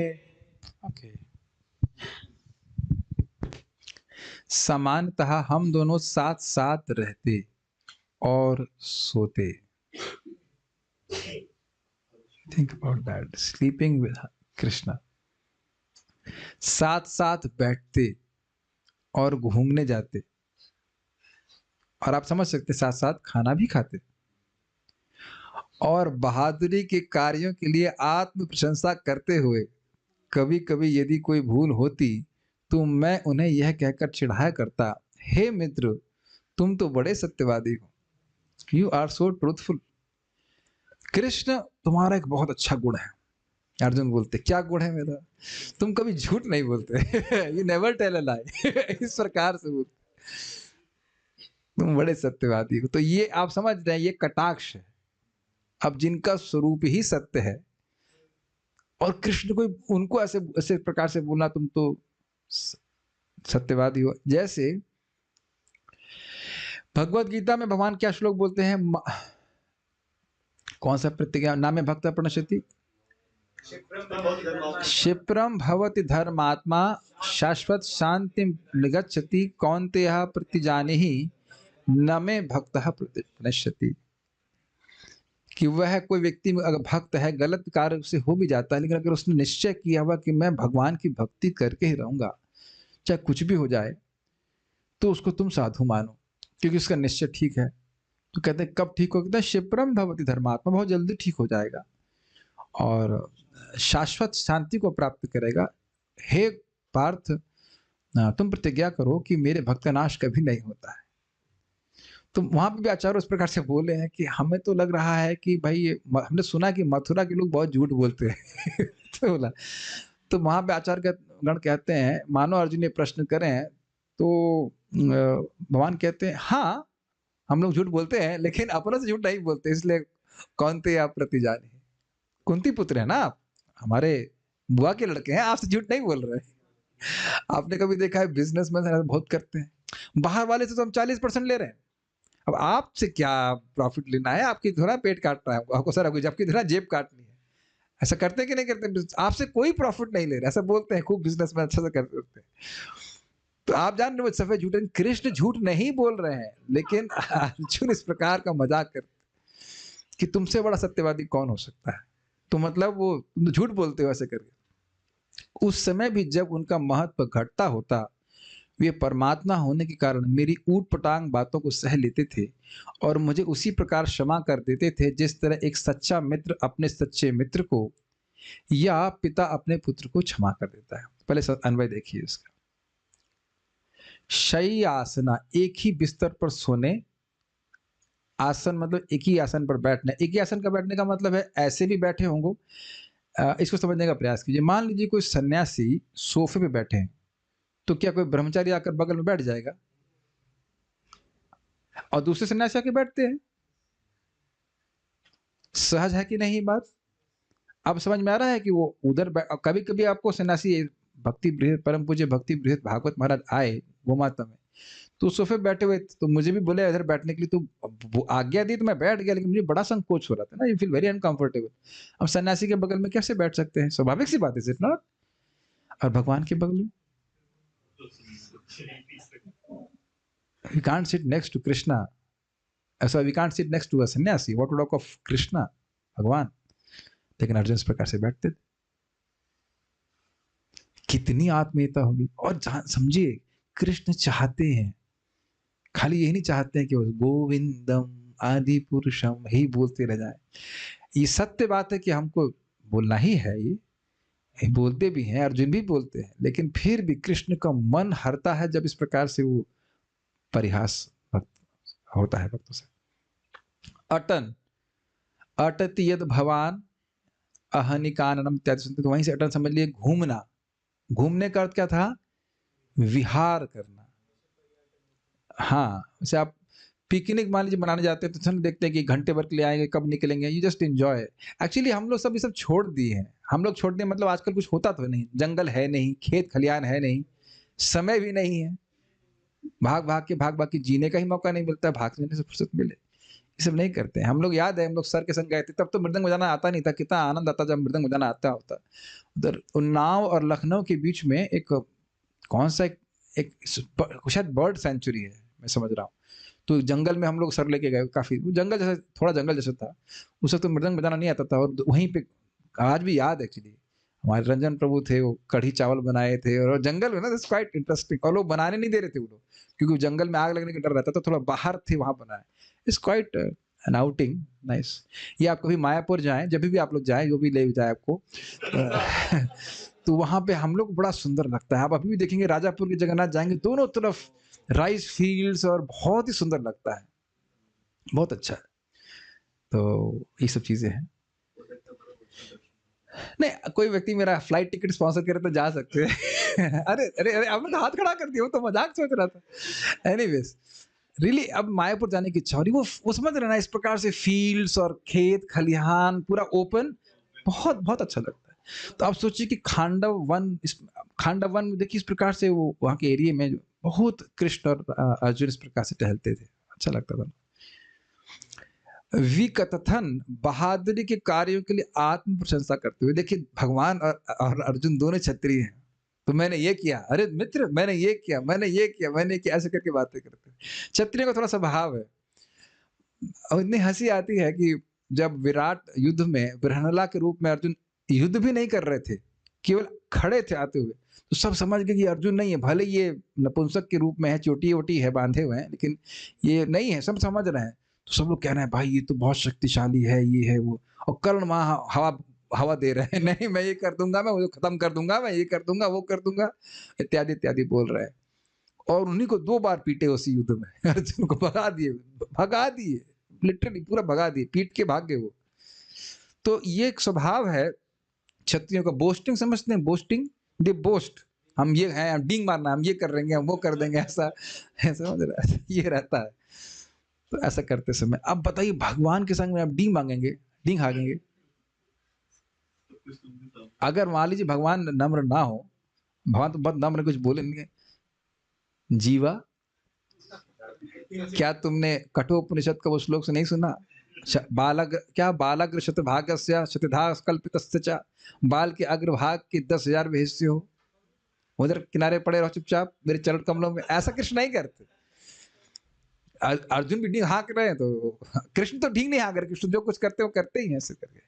ओके। सामान्यतः हम दोनों साथ साथ रहते और सोते। Think about that, sleeping with Krishna. साथ साथ बैठते और घूमने जाते, और आप समझ सकते साथ साथ खाना भी खाते, और बहादुरी के कार्यों के लिए आत्म प्रशंसा करते हुए कभी कभी यदि कोई भूल होती तो मैं उन्हें यह कहकर चिढ़ाया करता, हे मित्र तुम तो बड़े सत्यवादी हो, you are so truthful. Krishna तुम्हारा एक बहुत अच्छा गुण है। अर्जुन बोलते, क्या गुण है मेरा? तुम कभी झूठ नहीं बोलते, यू नेवर टेल अ लाई। इस प्रकार से बोलते, तुम बड़े सत्यवादी हो। तो ये आप समझ रहे हैं, ये कटाक्ष है। अब जिनका स्वरूप ही सत्य है और कृष्ण को उनको ऐसे ऐसे प्रकार से बोलना, तुम तो सत्यवादी हो। जैसे भगवत गीता में भगवान क्या श्लोक बोलते हैं? कौन सा प्रतिज्ञा नाम है? भक्त प्रणश्यति क्षिप्रम भवति धर्मात्मा शाश्वत शांति निगच्छति कौन्तेय प्रतिजानिहि न मे भक्तः प्रणश्यति। कि वह कोई व्यक्ति अगर भक्त है, गलत कार्य से हो भी जाता है, लेकिन अगर उसने निश्चय किया हुआ कि मैं भगवान की भक्ति करके ही रहूंगा चाहे कुछ भी हो जाए, तो उसको तुम साधु मानो, क्योंकि उसका निश्चय ठीक है। तो कहते हैं कब ठीक हो? कहते हैं क्षिप्रम भवति धर्मात्मा, बहुत जल्दी ठीक हो जाएगा और शाश्वत शांति को प्राप्त करेगा। हे पार्थ, तुम प्रतिज्ञा करो कि मेरे भक्त का नाश कभी नहीं होता है। तो वहां पे भी आचार्य उस प्रकार से बोले हैं कि हमें तो लग रहा है कि भाई हमने सुना कि मथुरा के लोग बहुत झूठ बोलते हैं। तो बोला, तो वहां पे आचार्य गण कहते हैं, मानो अर्जुन ये प्रश्न करें तो भगवान कहते हैं हाँ हम लोग झूठ बोलते हैं, लेकिन अपनों से झूठ नहीं बोलते, इसलिए कौन्तेय आप प्रतिजानिहि। कुंती पुत्र है ना आप, हमारे बुआ के लड़के हैं, आपसे झूठ नहीं बोल रहे। आपने कभी देखा है बिजनेसमैन बहुत करते हैं, बाहर वाले से तो हम 40% ले रहे हैं, अब आपसे क्या प्रॉफिट लेना है? आपकी थोड़ा पेट काटना है आपको, सर आपकी थोड़ा जेब काटनी है। ऐसा करते हैं कि नहीं करते? आपसे कोई प्रॉफिट नहीं ले रहे, ऐसा बोलते हैं खूब बिजनेसमैन, अच्छा से करते होते हैं। तो आप जान रहे हो सफेद झूठ, कृष्ण झूठ नहीं बोल रहे हैं, लेकिन अर्जुन इस प्रकार का मजाक करते कि तुमसे बड़ा सत्यवादी कौन हो सकता है? तो मतलब वो तुम झूठ बोलते हो ऐसे करके। उस समय भी जब उनका महत्व घटता होता, वे परमात्मा होने के कारण मेरी ऊट पटांग बातों को सह लेते थे और मुझे उसी प्रकार क्षमा कर देते थे जिस तरह एक सच्चा मित्र अपने सच्चे मित्र को या पिता अपने पुत्र को क्षमा कर देता है। पहले अन्वय देखिए इसका। शय्यासना, एक ही बिस्तर पर सोने। आसन मतलब एक ही आसन पर बैठना। एक ही आसन का बैठने का मतलब है ऐसे भी बैठे होंगे। इसको समझने का प्रयास कीजिए। मान लीजिए कोई सन्यासी सोफे पे बैठे हैं, तो क्या कोई ब्रह्मचारी आकर बगल में बैठ जाएगा और दूसरे सन्यासी आके बैठते हैं? सहज है कि नहीं बात? अब समझ में आ रहा है कि वो उधर कभी कभी आपको सन्यासी भक्ति बृहत परम पूज्य भक्ति बृहत भागवत महाराज आए गोमाता में, तो सोफे बैठे हुए, तो मुझे भी बोले इधर बैठने के लिए, तो आज्ञा दी तो मैं बैठ गया, लेकिन मुझे बड़ा संकोच हो रहा था ना, यू फील वेरी अनकंफर्टेबल। अब सन्यासी के बगल में कैसे बैठ सकते हैं? स्वाभाविक सी बात है, इट नॉट? और भगवान के बगल में we can't sit next to Krishna, so we can't sit next to a sannyasi, what would talk of Krishna, भगवान। लेकिन अर्जुन इस प्रकार से बैठते थे। कितनी आत्मीयता होगी। और समझिए कृष्ण चाहते हैं, खाली यही नहीं चाहते हैं कि वो गोविंदम आदि पुरुषम ही बोलते रह जाए। ये सत्य बात है कि हमको बोलना ही है, ये बोलते भी हैं, अर्जुन भी बोलते हैं, लेकिन फिर भी कृष्ण का मन हरता है जब इस प्रकार से वो परिहास होता है भक्तों से। अटन, अटति यद भवान अहनिकाननम इत्यादि सुनते, तो वहीं से अटन समझ लिए घूमना। घूमने का अर्थ क्या था? विहार करना। हाँ, जैसे आप पिकनिक मान लीजिए मनाने जाते हैं तो हम देखते हैं कि घंटे भर के लिए आएंगे, कब निकलेंगे, यू जस्ट एंजॉय। एक्चुअली हम लोग सब ये सब छोड़ दिए हैं। हम लोग छोड़ दिए मतलब आजकल कुछ होता तो नहीं, जंगल है नहीं, खेत खलियान है नहीं, समय भी नहीं है, भाग भाग के जीने का ही मौका नहीं मिलता है, भागने से फुर्सत मिले, ये सब नहीं करते हैं हम लोग। याद है हम लोग सर के संग गए थे, तब तो मृदंग बजाना आता नहीं था, कितना आनंद आता जब मृदंग बजाना आता होता। उधर उन्नाव और लखनऊ के बीच में एक कौन सा एक शायद बर्ड सेंचुरी है, मैं समझ रहा हूँ। तो जंगल में हम लोग सर लेके गए, काफी वो जंगल जैसा, थोड़ा जंगल जैसा था। उस वक्त तो मृदंग बजाना नहीं आता था, और वहीं पे आज भी याद है एक्चुअली, हमारे रंजन प्रभु थे, वो कढ़ी चावल बनाए थे, और जंगल में ना दैट्स क्वाइट इंटरेस्टिंग। और लोग बनाने नहीं दे रहे थे वो लोग, क्योंकि जंगल में आग लगने का डर रहता था, थोड़ा बाहर थे वहां बनाए। It's quite an outing nice. ये आप कभी मायापुर जाएं, जब भी आप लोग जाएं, जो भी ले जाए आपको तो वहां पे हम लोग बड़ा सुंदर लगता है। आप अभी भी देखेंगे राजापुर की जगन्नाथ जाएंगे, दोनों तरफ राइस फील्ड्स, और बहुत ही सुंदर लगता है, बहुत अच्छा है। तो ये सब चीजें हैं। नहीं, कोई व्यक्ति मेरा फ्लाइट टिकट स्पॉन्सर करे तो जा सकते हैं अरे अरे अरे, आपने तो हाथ खड़ा कर दिया, वो तो मजाक सोच रहा था। एनीवेज, रियली अब मायापुर जाने की इच्छा हो रही, वो समझ रहे ना, इस प्रकार से फील्ड्स और खेत खलिहान पूरा ओपन, बहुत बहुत अच्छा लगता है। तो आप सोचिए कि खांडव वन में देखिए, इस प्रकार से वो वहाँ के एरिया में बहुत कृष्ण और अर्जुन इस प्रकार से टहलते थे, अच्छा लगता था। विकथन, बहादुरी के कार्यों के लिए आत्म प्रशंसा करते हुए। देखिए भगवान और अर्जुन दोनों क्षत्रिय हैं, तो मैंने ये किया, अरे मित्र मैंने ये किया, मैंने ये किया, मैंने किया, ऐसे करके बातें करते हैं। क्षत्रिय का थोड़ा सा भाव है। और इतनी हंसी आती है कि जब विराट युद्ध में बृहणला के रूप में अर्जुन युद्ध भी नहीं कर रहे थे, केवल खड़े थे आते हुए, तो सब समझ गए कि अर्जुन नहीं है, भले ये नपुंसक के रूप में है, चोटी वोटी है, बांधे हुए हैं, लेकिन ये नहीं है, सब समझ रहे हैं। तो सब लोग कह रहे हैं भाई ये तो बहुत शक्तिशाली है, ये है वो। और कर्ण वहां हवा हवा दे रहे हैं, नहीं मैं ये कर दूंगा, मैं वो खत्म कर दूंगा, मैं ये कर दूंगा, वो कर दूंगा, इत्यादि इत्यादि बोल रहे हैं। और उन्हीं को 2 बार पीटे उसी युद्ध में अर्जुन को भगा दिए, लिटरली पूरा भगा दिए, पीट के भाग गए वो। तो ये एक स्वभाव है क्षत्रियों का। बोस्टिंग समझते हैं, बोस्टिंग, दे बोस्ट, हम ये हैं, हम डींग मारना, हम ये कर देंगे, हम वो कर देंगे, ऐसा समझ रहा है, ये रहता है। तो ऐसा करते समय अब बताइए भगवान के संग में आप डींग मांगेंगे, डींग हागेंगे? अगर मान लीजिए भगवान नम्र ना हो, भगवान तो बहुत नम्र, कुछ बोलेंगे, जीवा क्या तुमने कठोपनिषद का वो श्लोक से नहीं सुना? बालग्र शतभागस्य शतधा कल्पितस्य च, बाल के अग्रभाग के 10,000 में हिस्से हो, उधर किनारे पड़े रहो चुपचाप मेरे चरण कमलों में। ऐसा कृष्ण नहीं करते। अर्जुन भी ढींग हाँक रहे हैं, तो कृष्ण तो ढींग नहीं हाँक रहे, कृष्ण जो कुछ करते हैं वो करते ही हैं ऐसे करके।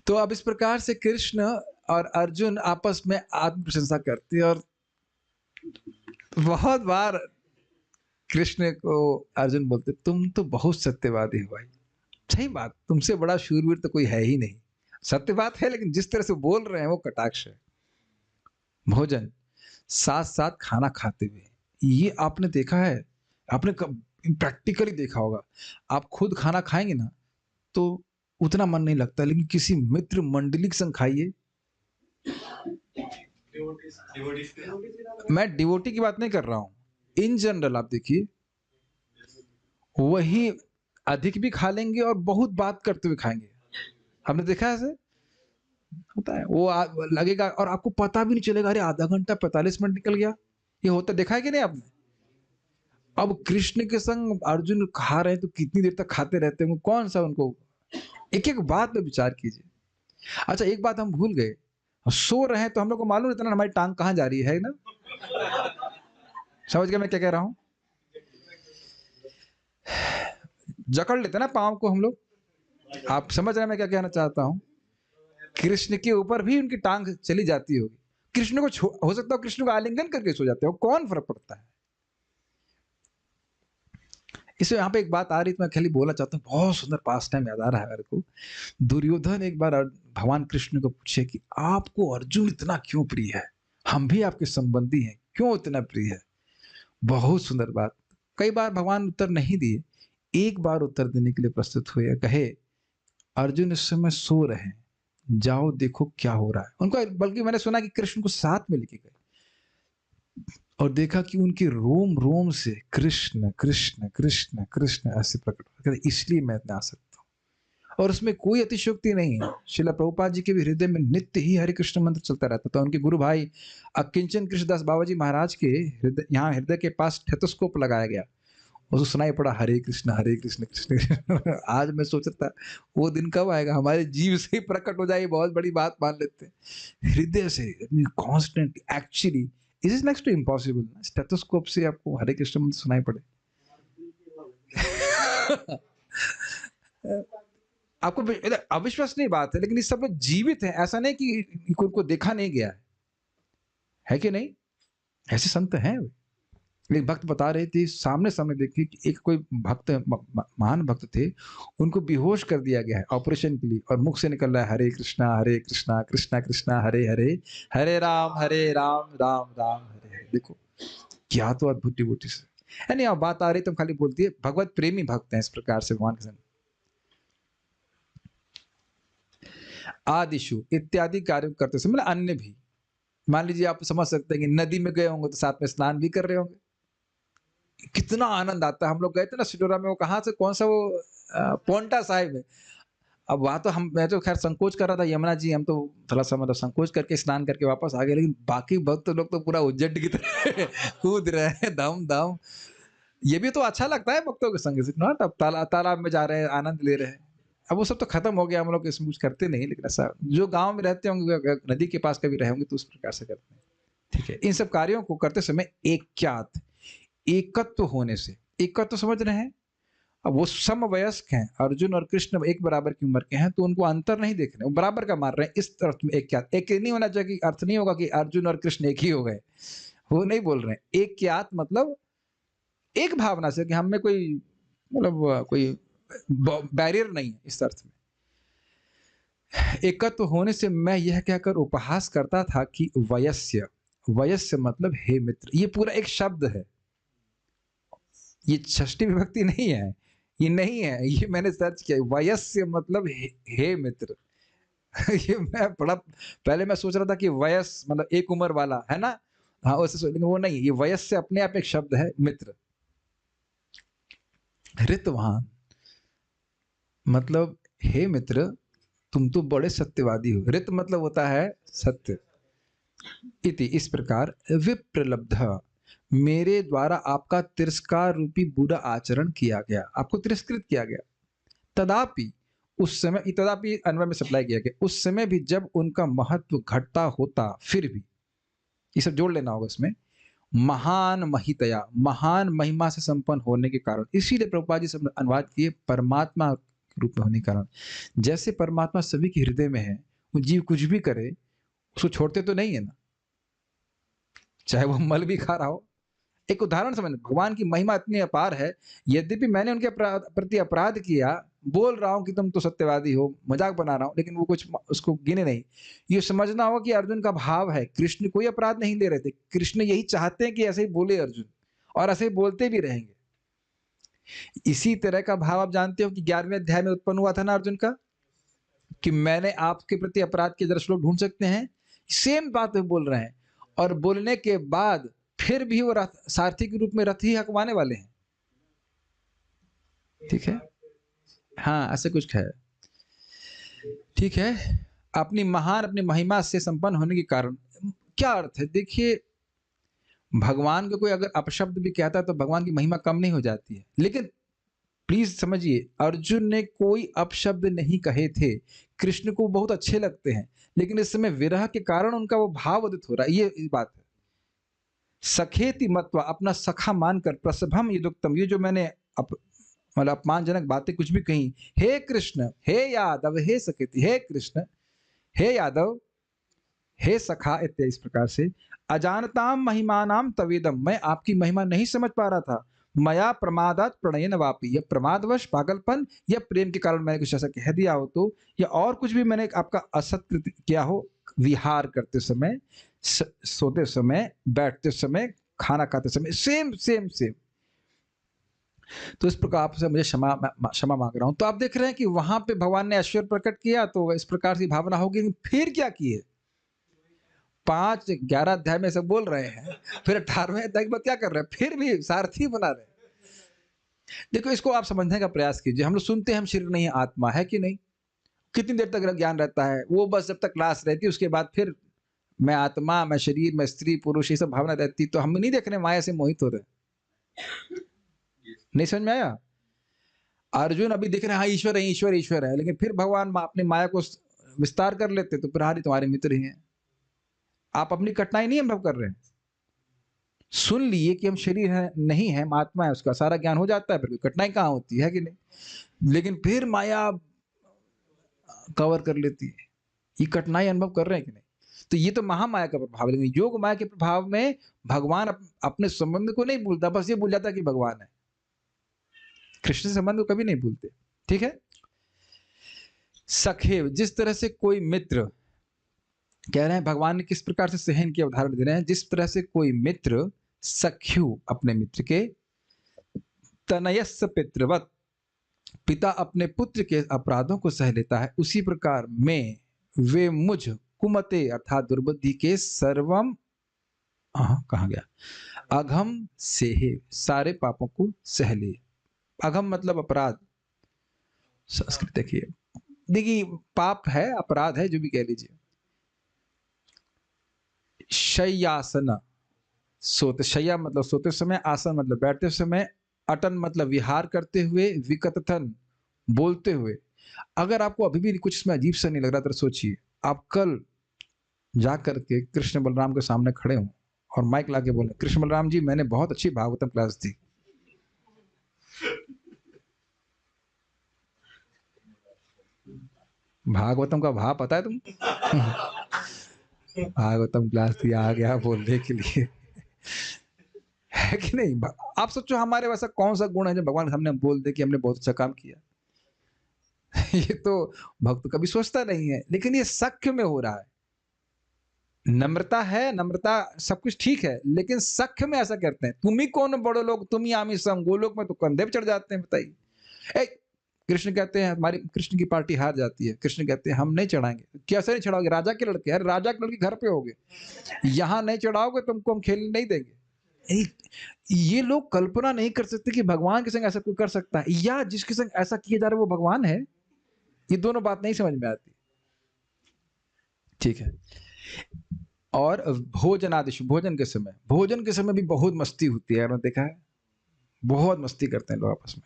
तो अब इस प्रकार से कृष्ण और अर्जुन आपस में आत्म प्रशंसा करते हैं, और बहुत बार कृष्ण को अर्जुन बोलते तुम तो बहुत सत्यवादी हो भाई। सही बात, तुमसे बड़ा शूरवीर तो कोई है ही नहीं, सत्य बात है, लेकिन जिस तरह से बोल रहे हैं वो कटाक्ष है। भोजन, साथ साथ खाना खाते हुए, ये आपने देखा है, आपने प्रैक्टिकली देखा होगा। आप खुद खाना खाएंगे ना तो उतना मन नहीं लगता, लेकिन किसी मित्र मंडली के संग खाइए। मैं डिवोटी की बात नहीं कर रहा हूं, इन जनरल आप देखिए, वही अधिक भी खा लेंगे और बहुत बात करते हुए खाएंगे। हमने देखा है ऐसे होता है, वो लगेगा और आपको पता भी नहीं चलेगा, अरे आधा घंटा 45 मिनट निकल गया। ये होता देखा है कि नहीं आपने? अब कृष्ण के संग अर्जुन खा रहे हैं तो कितनी देर तक खाते रहते होंगे, कौन सा उनको, एक एक बात पे विचार कीजिए। अच्छा एक बात हम भूल गए, सो रहे हैं तो हम लोग को मालूम इतना हमारी टांग कहाँ जा रही है ना? समझ गए मैं क्या कह रहा हूं? जकड़ लेते ना पांव को हम लोग, आप समझ रहे हैं मैं क्या कहना चाहता हूं? कृष्ण के ऊपर भी उनकी टांग चली जाती होगी, कृष्ण को हो सकता है कृष्ण को आलिंगन करके सो जाते हो, कौन फर्क पड़ता है? इसमें यहाँ पे एक बात आ रही, तो मैं खाली बोलना चाहता हूँ, बहुत सुंदर पास टाइम याद आ रहा है मेरे को। दुर्योधन एक बार भगवान कृष्ण को पूछे कि आपको अर्जुन इतना क्यों प्रिय है, हम भी आपके संबंधी हैं, क्यों इतना प्रिय है? बहुत सुंदर बात। कई बार भगवान उत्तर नहीं दिए, एक बार उत्तर देने के लिए प्रस्तुत हुए, कहे अर्जुन इस समय सो रहे हैं, जाओ देखो क्या हो रहा है उनको। बल्कि मैंने सुना कि कृष्ण को साथ में लेके गए, और देखा कि उनके रोम रोम से कृष्ण कृष्ण कृष्ण कृष्ण ऐसे प्रकट हो रहे, इसलिए मैं इतना आसक्त हूँ। और उसमें कोई अतिशयोक्ति नहीं है। श्रील प्रभुपाद जी के भी हृदय में नित्य ही हरे कृष्ण मंत्र चलता रहता था। उनके गुरु भाई अकिंचन कृष्णदास बाबा जी महाराज के हृदय, यहाँ हृदय के पास स्टेथोस्कोप लगाया गया, उसको सुनाई पड़ा हरे कृष्ण कृष्ण कृष्ण। आज मैं सोच रहा था वो दिन कब आएगा, हमारे जीव से ही प्रकट हो जाए, बहुत बड़ी बात मान लेते हैं। हृदय से constant, actually is is next to impossible. Stethoscope से आपको हरे कृष्ण मंत्र सुनाई पड़े। आपको अविश्वसनीय बात है, लेकिन इस सब लोग जीवित है। ऐसा नहीं कि उनको देखा नहीं गया है कि नहीं? ऐसे संत हैं। एक भक्त बता रहे थे, सामने सामने देखिए कि एक कोई भक्त, महान भक्त थे, उनको बेहोश कर दिया गया है ऑपरेशन के लिए, और मुख से निकल रहा है हरे कृष्णा कृष्णा कृष्णा हरे हरे, हरे राम राम राम हरे हरे। देखो क्या तो अद्भुत डिवोटी से है। नहीं, अब बात आ रही तो खाली बोलती है भगवत प्रेमी भक्त हैं इस प्रकार से भगवान के संग। आदिशु इत्यादि कार्य करते समय, मतलब अन्य भी, मान लीजिए आप समझ सकते हैं कि नदी में गए होंगे तो साथ में स्नान भी कर रहे होंगे, कितना आनंद आता है। हम लोग गए थे ना सिडोरा में, वो कहाँ से, कौन सा वो पोंटा साहिब है। अब वहां तो मैं तो खैर संकोच कर रहा था, यमुना जी हम तो थोड़ा सा मतलब संकोच करके स्नान करके वापस आ गए, लेकिन बाकी भक्त लोग तो पूरा उज्जट की तरह कूद रहे हैं दम दम। ये भी तो अच्छा लगता है भक्तों के संग से ना, तब तालाब में जा रहे हैं, आनंद ले रहे हैं। अब वो सब तो खत्म हो गया, हम लोग इसमें कुछ करते नहीं, लेकिन ऐसा जो गांव में रहते होंगे, नदी के पास कभी रहे होंगे तो उस प्रकार से करते हैं। ठीक है, इन सब कार्यों को करते समय एक्यात, एकत्व होने से, एकत्व समझ रहे हैं। अब वो समवयस्क हैं, अर्जुन और कृष्ण एक बराबर की उम्र के हैं, तो उनको अंतर नहीं देख रहे, वो बराबर का मार रहे हैं। इस अर्थ में एक्यात, एक नहीं होना चाहिए कि अर्थ नहीं होगा कि अर्जुन और कृष्ण एक ही हो गए, वो नहीं बोल रहे हैं। एक्यात मतलब एक भावना से कि हम में कोई मतलब कोई बैरियर नहीं है इस अर्थ में। एकत्व होने से मैं यह कहकर उपहास करता था कि वयस्य, वयस्य मतलब हे मित्र, ये पूरा एक शब्द है, ये षष्ठी विभक्ति नहीं है, ये नहीं है, ये मैंने सर्च किया। वयस्य मतलब हे मित्र। ये मैं बड़ा पहले मैं सोच रहा था कि वयस मतलब एक उम्र वाला है ना, हाँ वैसे, लेकिन वो नहीं, ये वयस्य अपने आप एक शब्द है, मित्र। ऋतवान मतलब हे मित्र तुम तो बड़े सत्यवादी हो। ऋत मतलब होता है सत्य। इति इस प्रकार विप्रलब्ध, मेरे द्वारा आपका तिरस्कार रूपी बुरा आचरण किया गया, आपको तिरस्कृत किया गया। तदापि उस समय, तदापि अन्वय में सप्लाई किया गया, उस समय भी जब उनका महत्व घटता होता, फिर भी, ये सब जोड़ लेना होगा इसमें, महान महितया, महान महिमा से संपन्न होने के कारण, इसीलिए प्रभुपाद जी से अनुवाद किए परमात्मा रूप में होने के कारण। जैसे परमात्मा सभी के हृदय में है, वो जीव कुछ भी करे उसको छोड़ते तो नहीं है ना, चाहे वो मल भी खा रहा हो। एक उदाहरण समझ, भगवान की महिमा इतनी अपार है, यद्यपि मैंने उनके प्रति अपराध किया, बोल रहा हूं कि तुम तो सत्यवादी हो, मजाक बना रहा हूं, लेकिन वो कुछ उसको गिने नहीं। ये समझना होगा कि अर्जुन का भाव है, कृष्ण कोई अपराध नहीं ले रहे थे, कृष्ण यही चाहते हैं कि ऐसे ही बोले अर्जुन, और ऐसे ही बोलते भी रहेंगे। इसी तरह का भाव आप जानते हो कि 11वें अध्याय में उत्पन्न हुआ था ना अर्जुन का, कि मैंने आपके प्रति अपराध के, जरा श्लोक ढूंढ सकते हैं, सेम बात बोल रहे हैं, और बोलने के बाद फिर भी वो सारथी के रूप में रथ ही हकवाने वाले हैं। ठीक है, हाँ ऐसे कुछ है। ठीक है, अपनी महान, अपनी महिमा से संपन्न होने के कारण, क्या अर्थ है देखिए, भगवान को कोई अगर अपशब्द भी कहता है तो भगवान की महिमा कम नहीं हो जाती है। लेकिन प्लीज समझिए, अर्जुन ने कोई अपशब्द नहीं कहे थे, कृष्ण को बहुत अच्छे लगते हैं, लेकिन इस समय विरह के कारण उनका वो भाव उदित हो रहा है, ये बात है। सखेति मत्वा, अपना सखा मानकर, प्रसभम युक्तम, ये जो मैंने मतलब अपमानजनक बातें कुछ भी कही, हे कृष्ण, हे यादव, हे सखेति, हे कृष्ण, हे यादव, हे सखा इत्यादि, इस प्रकार से अजानताम महिमानाम तवेदम, मैं आपकी महिमा नहीं समझ पा रहा था, मया प्रमादात प्रणयन वापी, या प्रमादवश, पागलपन, या प्रेम के कारण मैंने कुछ ऐसा कह दिया हो तो, या और कुछ भी मैंने आपका असत्य किया हो, विहार करते समय, सोते समय, बैठते समय, खाना खाते समय, सेम सेम सेम। तो इस प्रकार आपसे मुझे क्षमा मांग रहा हूं। तो आप देख रहे हैं कि वहां पे भगवान ने ऐश्वर्य प्रकट किया, तो इस प्रकार की भावना होगी, फिर क्या किए, 11 अध्याय में सब बोल रहे हैं, फिर 18वें अध्याय के बाद क्या कर रहे हैं, फिर भी सारथी बना रहे हैं। देखो, इसको आप समझने का प्रयास कीजिए। हम लोग सुनते हैं हम शरीर नहीं आत्मा है कि नहीं, कितनी देर तक ज्ञान रहता है, वो बस जब तक क्लास रहती है उसके बाद फिर मैं आत्मा, मैं शरीर, मैं स्त्री पुरुष, ये सब भावना रहती, तो हम नहीं देख रहे माया से मोहित हो रहे। नहीं समझ में आया? अर्जुन अभी दिख रहे हैं हाँ ईश्वर है, ईश्वर ईश्वर है, लेकिन फिर भगवान अपनी माया को विस्तार कर लेते तो प्रहरी तुम्हारे मित्र ही हैं। आप अपनी कठिनाई नहीं अनुभव कर रहे हैं। सुन लिए कि हम शरीर है नहीं है, हम आत्मा है, उसका सारा ज्ञान हो जाता है, फिर कोई कठिनाई कहाँ होती है कि नहीं। लेकिन फिर माया कवर कर लेती है। ये कठिनाई अनुभव कर रहे हैं कि नहीं? तो ये तो महामाया का प्रभाव है। लेकिन योग माया के प्रभाव में भगवान अपने संबंध को नहीं भूलता, बस ये भूल जाता कि भगवान है। कृष्ण से संबंध को कभी नहीं भूलते। ठीक है। सखेव, जिस तरह से कोई मित्र, कह रहे हैं भगवान ने किस प्रकार से सहन किया, उदाहरण दे रहे हैं, जिस तरह से कोई मित्र सख्यु अपने मित्र के, तनयस्य पितृवत, पिता अपने पुत्र के अपराधों को सह लेता है, उसी प्रकार में वे मुझ कुमते अर्थात दुर्बुद्धि के सर्वम कहा गया अघम सेहे, सारे पापों को सह ले। अघम मतलब अपराध। संस्कृत देखिए पाप है, अपराध है, जो भी कह लीजिए। शय्यासन, सोते, शय्या मतलब सोते समय, आसन मतलब बैठते समय, अटन मतलब विहार करते हुए, विकथन बोलते हुए। अगर आपको अभी भी कुछ इसमें अजीब सा नहीं लग रहा तो सोचिए, आप कल जा करके कृष्ण बलराम के सामने खड़े हों और माइक लाके बोले, कृष्ण बलराम जी मैंने बहुत अच्छी भागवतम क्लास दी। भागवतम का भाव पता है तुम? भागवतम क्लास दिया, आ गया बोलने के लिए। है कि नहीं? आप सोचो हमारे वैसा कौन सा गुण है जो भगवान के सामने हम बोल दे कि हमने बहुत अच्छा काम किया। ये तो भक्त कभी सोचता नहीं है, लेकिन ये सख्य में हो रहा है। नम्रता है, नम्रता सब कुछ ठीक है, लेकिन सख्य में ऐसा करते हैं। तुम ही कौन बड़े लोग, तुम ही आमी सम, गोलोक में तो कंधे पे चढ़ जाते हैं। बताइए, कृष्ण कहते हैं हमारी, कृष्ण की पार्टी हार जाती है, कृष्ण कहते हैं हम नहीं चढ़ाएंगे। कैसे नहीं चढ़ाओगे? राजा के लड़के, अरे राजा के लड़के घर पे होगे, यहाँ नहीं चढ़ाओगे तुमको हम खेलने नहीं देंगे। ये लोग कल्पना नहीं कर सकते कि भगवान के संग ऐसा कोई कर सकता है, या जिसके संग ऐसा किया जा रहा है वो भगवान है। ये दोनों बात नहीं समझ में आती। ठीक है। और भोजन आदि, भोजन के समय भी बहुत मस्ती होती है, आपने देखा है? बहुत मस्ती करते हैं लोग आपस में।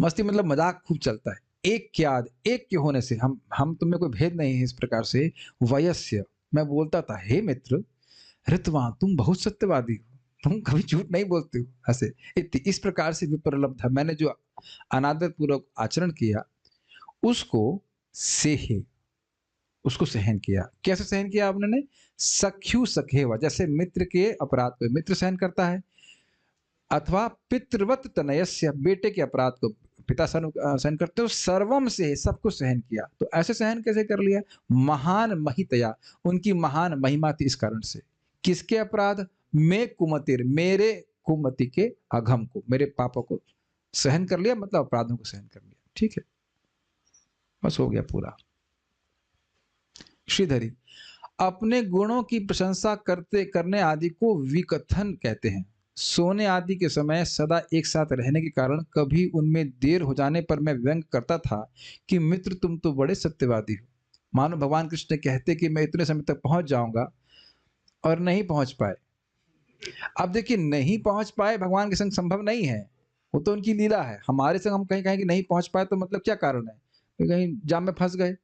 मस्ती मतलब मजाक खूब चलता है। एक के आद, एक के होने से हम तुम में कोई भेद नहीं है। इस प्रकार से वयस्य, मैं बोलता था हे मित्र, ऋतवान तुम बहुत सत्यवादी हो, तुम कभी झूठ नहीं बोलते हो। ऐसे इस प्रकार से विप्रलब्ध, मैंने जो अनादर पूर्वक आचरण किया उसको सेहे, उसको सहन किया। कैसे सहन किया आपने? सख्यु सखेवा, जैसे मित्र के अपराध को मित्र सहन करता है, अथवा पितृवत तनयस्य, बेटे के अपराध को पिता सहन करते हो, सर्वम से सब कुछ सहन किया। तो ऐसे सहन कैसे कर लिया? महान महितया, उनकी महान महिमा थी इस कारण से। किसके अपराध? मैं कुमतिर, मेरे कुमति के अघम को, मेरे पापों को सहन कर लिया, मतलब अपराधों को सहन कर लिया। ठीक है, बस हो गया पूरा। श्रीधरी, अपने गुणों की प्रशंसा करने आदि को विकथन कहते हैं। सोने आदि के समय सदा एक साथ रहने के कारण कभी उनमें देर हो जाने पर मैं व्यंग करता था कि मित्र तुम तो बड़े सत्यवादी हो। मानो भगवान कृष्ण कहते कि मैं इतने समय तक पहुंच जाऊंगा और नहीं पहुंच पाए। अब देखिए, नहीं पहुंच पाए भगवान के संग संभव नहीं है, वो तो उनकी लीला है। हमारे संग हम कहीं कहें कि नहीं पहुंच पाए तो मतलब क्या कारण है? कहीं जाम में फंस गए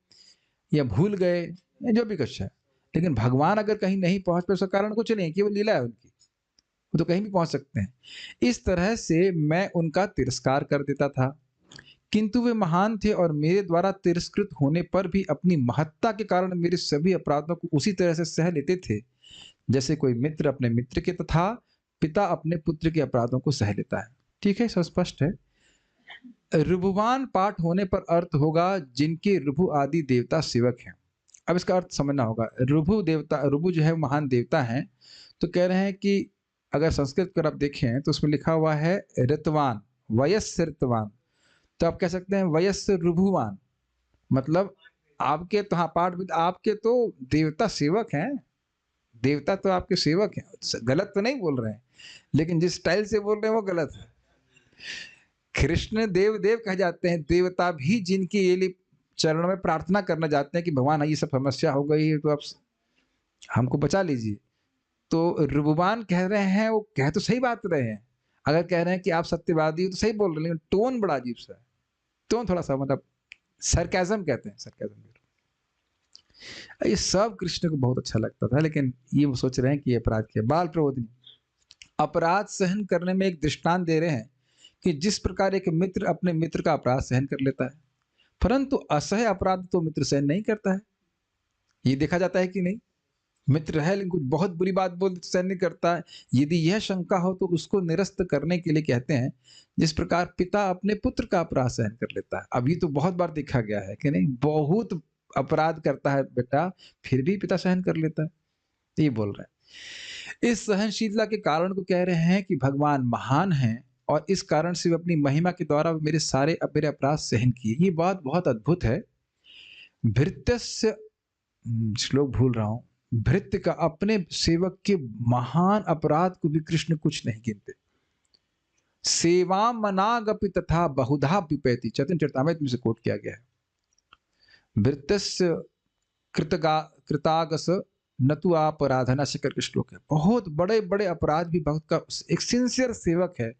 या भूल गए या जो भी कुछ है। लेकिन भगवान अगर कहीं नहीं पहुंच पाए उसका कारण कुछ नहीं, केवल लीला है उनकी, वो तो कहीं भी पहुंच सकते हैं। इस तरह से मैं उनका तिरस्कार कर देता था, किंतु वे महान थे और मेरे द्वारा तिरस्कृत होने पर भी अपनी महत्ता के कारण मेरे सभी अपराधों को उसी तरह से सह लेते थे जैसे कोई मित्र अपने मित्र के, तथा पिता अपने पुत्र के अपराधों को सह लेता है। ठीक है, सब स्पष्ट है। ऋभुवान पाठ होने पर अर्थ होगा जिनके ऋभु आदि देवता सेवक हैं। अब इसका अर्थ समझना होगा। ऋभु देवता, ऋभु जो है महान देवता हैं, तो कह रहे हैं कि अगर संस्कृत कर आप देखें तो उसमें लिखा हुआ है ऋतवान, वयस्य ऋतवान, तो आप कह सकते हैं वयस्य ऋभुवान, मतलब आपके तो, हाँ पाठ, आपके तो देवता सेवक हैं, देवता तो आपके सेवक हैं, गलत तो नहीं बोल रहे हैं, लेकिन जिस स्टाइल से बोल रहे हैं वो गलत है। कृष्ण देव देव कहे जाते हैं, देवता भी जिनके ये लिए चरणों में प्रार्थना करना जाते हैं कि भगवान ये सब समस्या हो गई है तो आप हमको बचा लीजिए। तो रुबुबान कह रहे हैं, वो कह तो सही बात रहे हैं, अगर कह रहे हैं कि आप सत्यवादी हो तो सही बोल रहे हैं, लेकिन टोन बड़ा अजीब सा है, टोन थोड़ा सा मतलब सरकाज़म कहते हैं, सरकाज़म। ये सब कृष्ण को बहुत अच्छा लगता था, लेकिन ये वो सोच रहे हैं कि ये अपराध किया। बाल प्रबोधिनी अपराध सहन करने में एक दृष्टांत दे रहे हैं कि जिस प्रकार एक मित्र अपने मित्र का अपराध सहन कर लेता है, परंतु असह्य अपराध तो मित्र सहन नहीं करता है। ये देखा जाता है कि नहीं, मित्र है लेकिन कुछ बहुत बुरी बात बोल तो सहन नहीं करता है। यदि यह शंका हो तो उसको निरस्त करने के लिए कहते हैं, जिस प्रकार पिता अपने पुत्र का अपराध सहन कर लेता है। अब ये तो बहुत बार देखा गया है कि नहीं, बहुत अपराध करता है बेटा, फिर भी पिता सहन कर लेता है, ये बोल रहे हैं। इस सहनशीलता के कारण को कह रहे हैं कि भगवान महान हैं और इस कारण से वे अपनी महिमा के द्वारा मेरे मेरे अपराध सहन किए। ये बात बहुत अद्भुत है। भृत्यस्य श्लोक भूल रहा हूं, भृत्य का अपने सेवक के महान अपराध को भी कृष्ण कुछ नहीं गिनते। सेवा मनागपि तथा बहुधा पिपैति, चैतन्य चरितामृत में से कोट किया गया है। भृत्यस्य कृतागस नतु अपराधना से करके श्लोक है। बहुत बड़े बड़े अपराध भी भक्त का, एक सिंसियर सेवक है,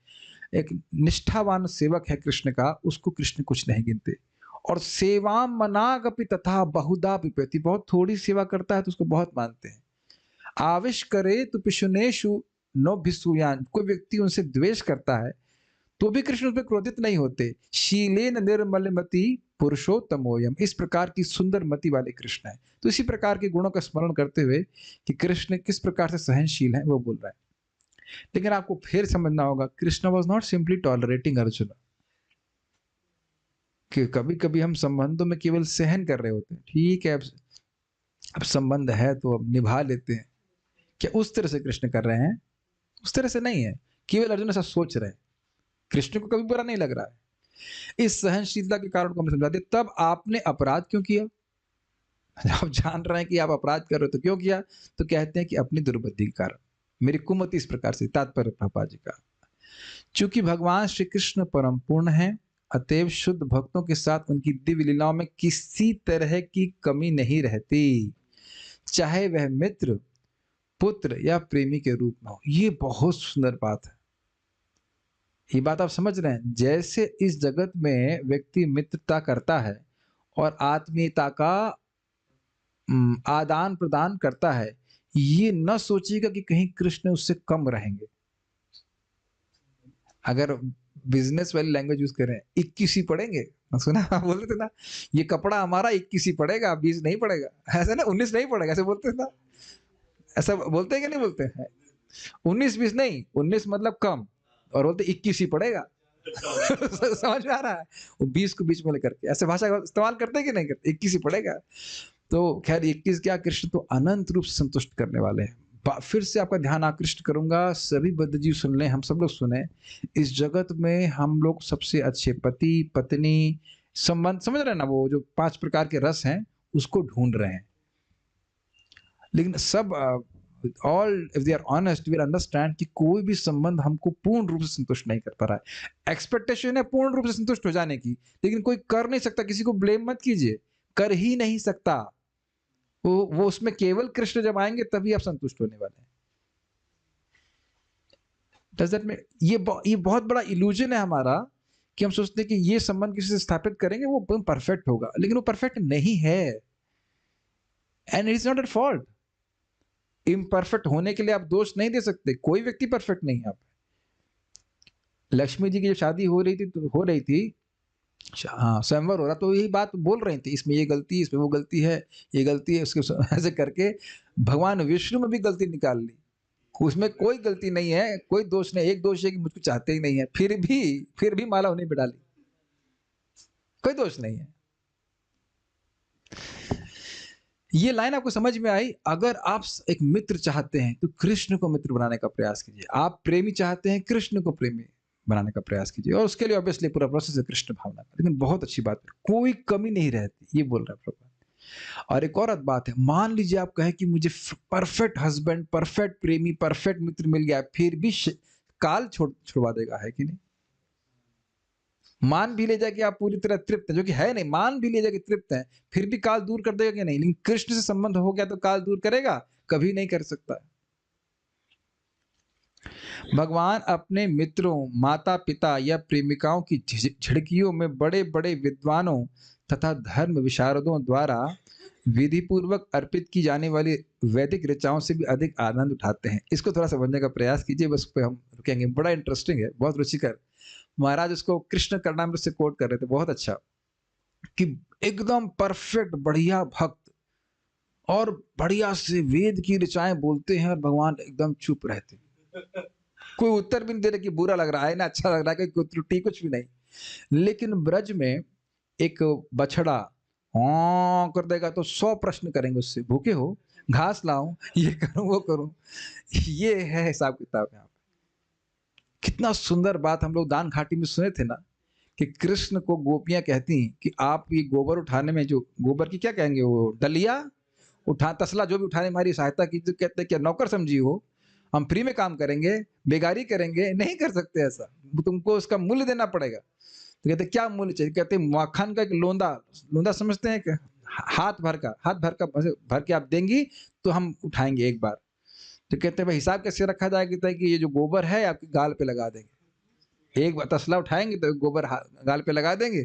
एक निष्ठावान सेवक है कृष्ण का, उसको कृष्ण कुछ नहीं गिनते। और सेवा मनागपि तथा बहुधा पिपैति, बहुत थोड़ी सेवा करता है तो उसको बहुत मानते हैं। आविश करे तो पिशुनेशु नो भिसूयान, कोई व्यक्ति उनसे द्वेष करता है तो भी कृष्ण उस पर क्रोधित नहीं होते। शीलेन निर्मलमति पुरुषोत्तमोयम, इस प्रकार की सुंदर मति वाले कृष्ण है। तो इसी प्रकार के गुणों का स्मरण करते हुए कि कृष्ण किस प्रकार से सहनशील है वो बोल रहा है। लेकिन आपको फिर समझना होगा, Krishna was not simply tolerating Arjun, कि कभी कभी हम संबंधों में केवल सहन कर रहे होते हैं, ठीक है अब संबंध है तो अब निभा लेते हैं, क्या उस तरह से कृष्ण कर रहे हैं? उस तरह से नहीं है, केवल अर्जुन ऐसा सोच रहे हैं, कृष्ण को कभी बुरा नहीं लग रहा है। इस सहनशीलता के कारण को हम समझाते, तब आपने अपराध क्यों किया? आप जान रहे हैं कि आप अपराध कर रहे हो तो क्यों किया? तो कहते हैं कि अपनी दुर्बुद्धि के कारण, मेरी कुमति इस प्रकार से, तात्पर्य प्रभुपाद जी का। चूंकि भगवान श्री कृष्ण परम पूर्ण है, अतएव शुद्ध भक्तों के साथ उनकी दिव्य लीलाओं में किसी तरह की कमी नहीं रहती, चाहे वह मित्र, पुत्र या प्रेमी के रूप में हो। ये बहुत सुंदर बात है, ये बात आप समझ रहे हैं? जैसे इस जगत में व्यक्ति मित्रता करता है और आत्मीयता का आदान प्रदान करता है, ये न सोचिएगा कि कहीं कृष्ण उससे कम रहेंगे। अगर बिजनेस वाली लैंग्वेज यूज करें, 21 ही पड़ेंगे, सुना बोलते थे ना, ये कपड़ा हमारा 21 ही पड़ेगा, 20 नहीं पड़ेगा, ऐसा ना, 19 नहीं पड़ेगा, ऐसे बोलते थे ना, ऐसा बोलते हैं कि नहीं बोलते हैं? 19-20 नहीं, 19 मतलब कम, और बोलते 21 ही पड़ेगा। समझ में आ रहा है? वो 20 को बीच में लेकर के ऐसे भाषा का इस्तेमाल करते हैं कि नहीं करते? 21 ही पड़ेगा। तो खैर 21 क्या, कृष्ण तो अनंत रूप से संतुष्ट करने वाले हैं। फिर से आपका ध्यान आकृष्ट करूंगा, सभी बद्ध जीव सुन लें, हम सब लोग सुने, इस जगत में हम लोग सबसे अच्छे पति पत्नी संबंध, समझ रहे हैं ना, वो जो 5 प्रकार के रस हैं उसको ढूंढ रहे हैं। लेकिन सब all if they are honest will understand कि कोई भी संबंध हमको पूर्ण रूप से संतुष्ट नहीं कर पा रहा है। एक्सपेक्टेशन है पूर्ण रूप से संतुष्ट हो जाने की, लेकिन कोई कर नहीं सकता। किसी को ब्लेम मत कीजिए, कर ही नहीं सकता। वो उसमें केवल कृष्ण जब आएंगे तभी आप संतुष्ट होने वाले हैं। डज दैट मीन ये बहुत बड़ा इल्यूजन है हमारा कि हम सोचते हैं कि ये संबंध किसी से स्थापित करेंगे वो परफेक्ट होगा, लेकिन वो परफेक्ट नहीं है, and it is not at fault. Imperfect होने के लिए आप दोष नहीं दे सकते, कोई व्यक्ति परफेक्ट नहीं है। लक्ष्मी जी की जब शादी हो रही थी हाँ स्वयंवर हो रहा, तो यही बात बोल रही थी, इसमें ये गलती, इसमें वो गलती है, ये गलती है, उसके ऐसे करके भगवान विष्णु में भी गलती निकाल ली। उसमें कोई गलती नहीं है, कोई दोष नहीं। एक दोष है कि मुझको चाहते ही नहीं है, फिर भी माला उन्हीं पे डाली, कोई दोष नहीं है। ये लाइन आपको समझ में आई? अगर आप एक मित्र चाहते हैं तो कृष्ण को मित्र बनाने का प्रयास कीजिए, आप प्रेमी चाहते हैं कृष्ण को प्रेमी बनाने का प्रयास कीजिए, और उसके लिए ऑब्वियसली पूरा प्रोसेस है कृष्ण भावना का। लेकिन बहुत अच्छी बात है, कोई कमी नहीं रहती, ये बोल रहा है प्रभुपाद। और एक और बात है, मान लीजिए आप कहें कि मुझे परफेक्ट हस्बैंड, परफेक्ट प्रेमी, परफेक्ट मित्र मिल गया, फिर भी काल छुड़वा देगा, है कि नहीं? मान भी ले जाए कि आप पूरी तरह तृप्त हैं, जो कि है नहीं, मान भी ले जाए कि तृप्त हैं, फिर भी काल दूर कर देगा कि नहीं? लेकिन कृष्ण से संबंध हो गया तो काल दूर करेगा? कभी नहीं कर सकता। भगवान अपने मित्रों, माता-पिता या प्रेमिकाओं की झिड़कियों में बड़े-बड़े विद्वानों तथा धर्म विशारदों द्वारा विधि पूर्वक अर्पित की जाने वाली वैदिक ऋचाओं से भी अधिक आनंद उठाते हैं। इसको थोड़ा समझने का प्रयास कीजिए, बस पे हम रुकेंगे। बड़ा इंटरेस्टिंग है, बहुत रुचिकर। महाराज उसको कृष्ण कर्णामृत से कोट कर रहे थे, बहुत अच्छा, कि एकदम परफेक्ट बढ़िया भक्त और बढ़िया से वेद की ऋचाएं बोलते हैं और भगवान एकदम चुप रहते, कोई उत्तर भी नहीं दे रहे कि बुरा लग रहा है ना अच्छा लग रहा है, कोई त्रुटि कुछ भी नहीं। लेकिन ब्रज में एक बछड़ा हाँ कर देगा तो 100 प्रश्न करेंगे उससे, भूखे हो, घास लाऊं, ये करूं वो करूं। ये है हिसाब किताब यहाँ पे। कितना सुंदर बात हम लोग दान घाटी में सुने थे ना, कि कृष्ण को गोपियां कहती हैं कि आप ये गोबर उठाने में, जो गोबर की क्या कहेंगे, वो डलिया उठा, तसला जो भी उठाने में हमारी सहायता की, तो कहते हैं क्या नौकर समझी हो, हम फ्री में काम करेंगे, बेगारी करेंगे? नहीं कर सकते ऐसा, तुमको उसका मूल्य देना पड़ेगा। तो कहते क्या मूल्य चाहिए? कहते मक्खन का एक लोंदा, लोंदा समझते हैं क्या? हाथ भर का, हाथ भर के आप देंगी तो हम उठाएंगे एक बार। तो कहते हैं भाई हिसाब कैसे रखा जाएगा? कि ये जो गोबर है आपके गाल पे लगा देंगे, एक बार तसला उठाएंगे तो गोबर गाल पे लगा देंगे,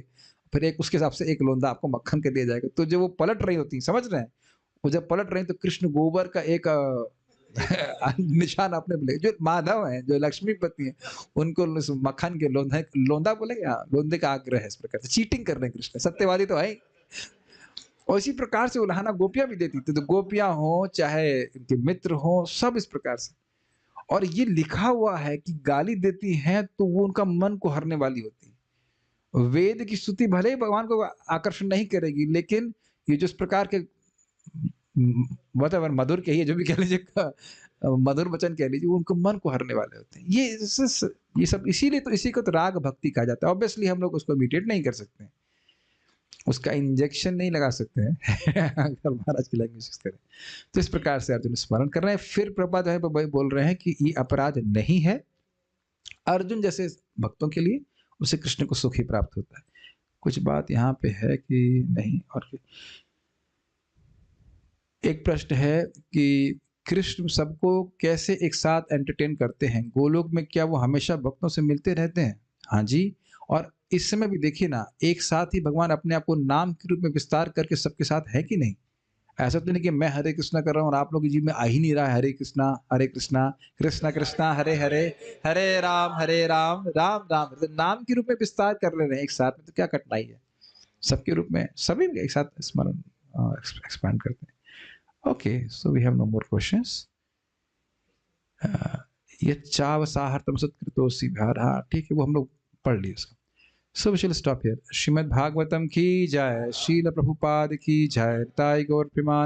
फिर एक उसके हिसाब से एक लोंदा आपको मक्खन के दिया जाएगा। तो जो वो पलट रही होती, समझ रहे हैं, वो जब पलट रही तो कृष्ण गोबर का एक निशान आपने बोले, जो माधव हैं, जो लक्ष्मीपति हैं, उनको मक्खन के लोंदा, लोंदा बोलेंगे, हाँ, लोंदे का आग्रह है। इस प्रकार से चीटिंग कर रहे हैं कृष्ण, सत्यवादी तो है। और इसी प्रकार से उल्हाना गोपियां भी देती थी, तो गोपियां हो चाहे इनके मित्र हो, सब इस प्रकार से। और ये लिखा हुआ है कि गाली देती हैं तो वो उनका मन को हरने वाली होती है। वेद की स्तुति भले ही भगवान को आकर्षण नहीं करेगी, लेकिन ये जो इस प्रकार के वटेवर मधुर कहिए, जो भी कह लीजिए, मधुर वचन कह लीजिए, उनको मन को हरने वाले होते हैं। ये सब इसीलिए तो इसी को तो राग भक्ति कहा जाता है। ऑब्वियसली हम लोग उसको इमिटेट नहीं कर सकते, उसका इंजेक्शन नहीं लगा सकते हैं अगर महाराज की लैंग्वेज करें तो। इस प्रकार से अर्जुन स्मरण कर रहे हैं। फिर प्रभुपाद जो है बोल रहे हैं कि ये अपराध नहीं है अर्जुन जैसे भक्तों के लिए, उसे कृष्ण को सुख ही प्राप्त होता है। कुछ बात यहाँ पे है कि नहीं। और एक प्रश्न है कि कृष्ण सबको कैसे एक साथ एंटरटेन करते हैं, गोलोक में क्या वो हमेशा भक्तों से मिलते रहते हैं? हाँ जी। और इस समय भी देखिए ना, एक साथ ही भगवान अपने आप को नाम के रूप में विस्तार करके सबके साथ है कि नहीं? ऐसा तो नहीं कि मैं हरे कृष्णा कर रहा हूँ और आप लोग के जीव में आ ही नहीं रहा है हरे कृष्णा कृष्णा कृष्णा हरे हरे, हरे राम राम राम। तो नाम के रूप में विस्तार कर ले रहे हैं एक साथ में, तो क्या कठिनाई है? सबके रूप में सभी एक साथ स्मरण एक्सपैंड करते हैं। Okay, so we have no more questions. यच्चावसाहर्तम सत्कृतोऽसि विहार, हाँ ठीक है, वो हम लोग पढ़ लिए उसका। So we shall stop here. Shrimad Bhagavatam की जय, श्रील प्रभुपाद की जय, ताई गौर प्रेमा।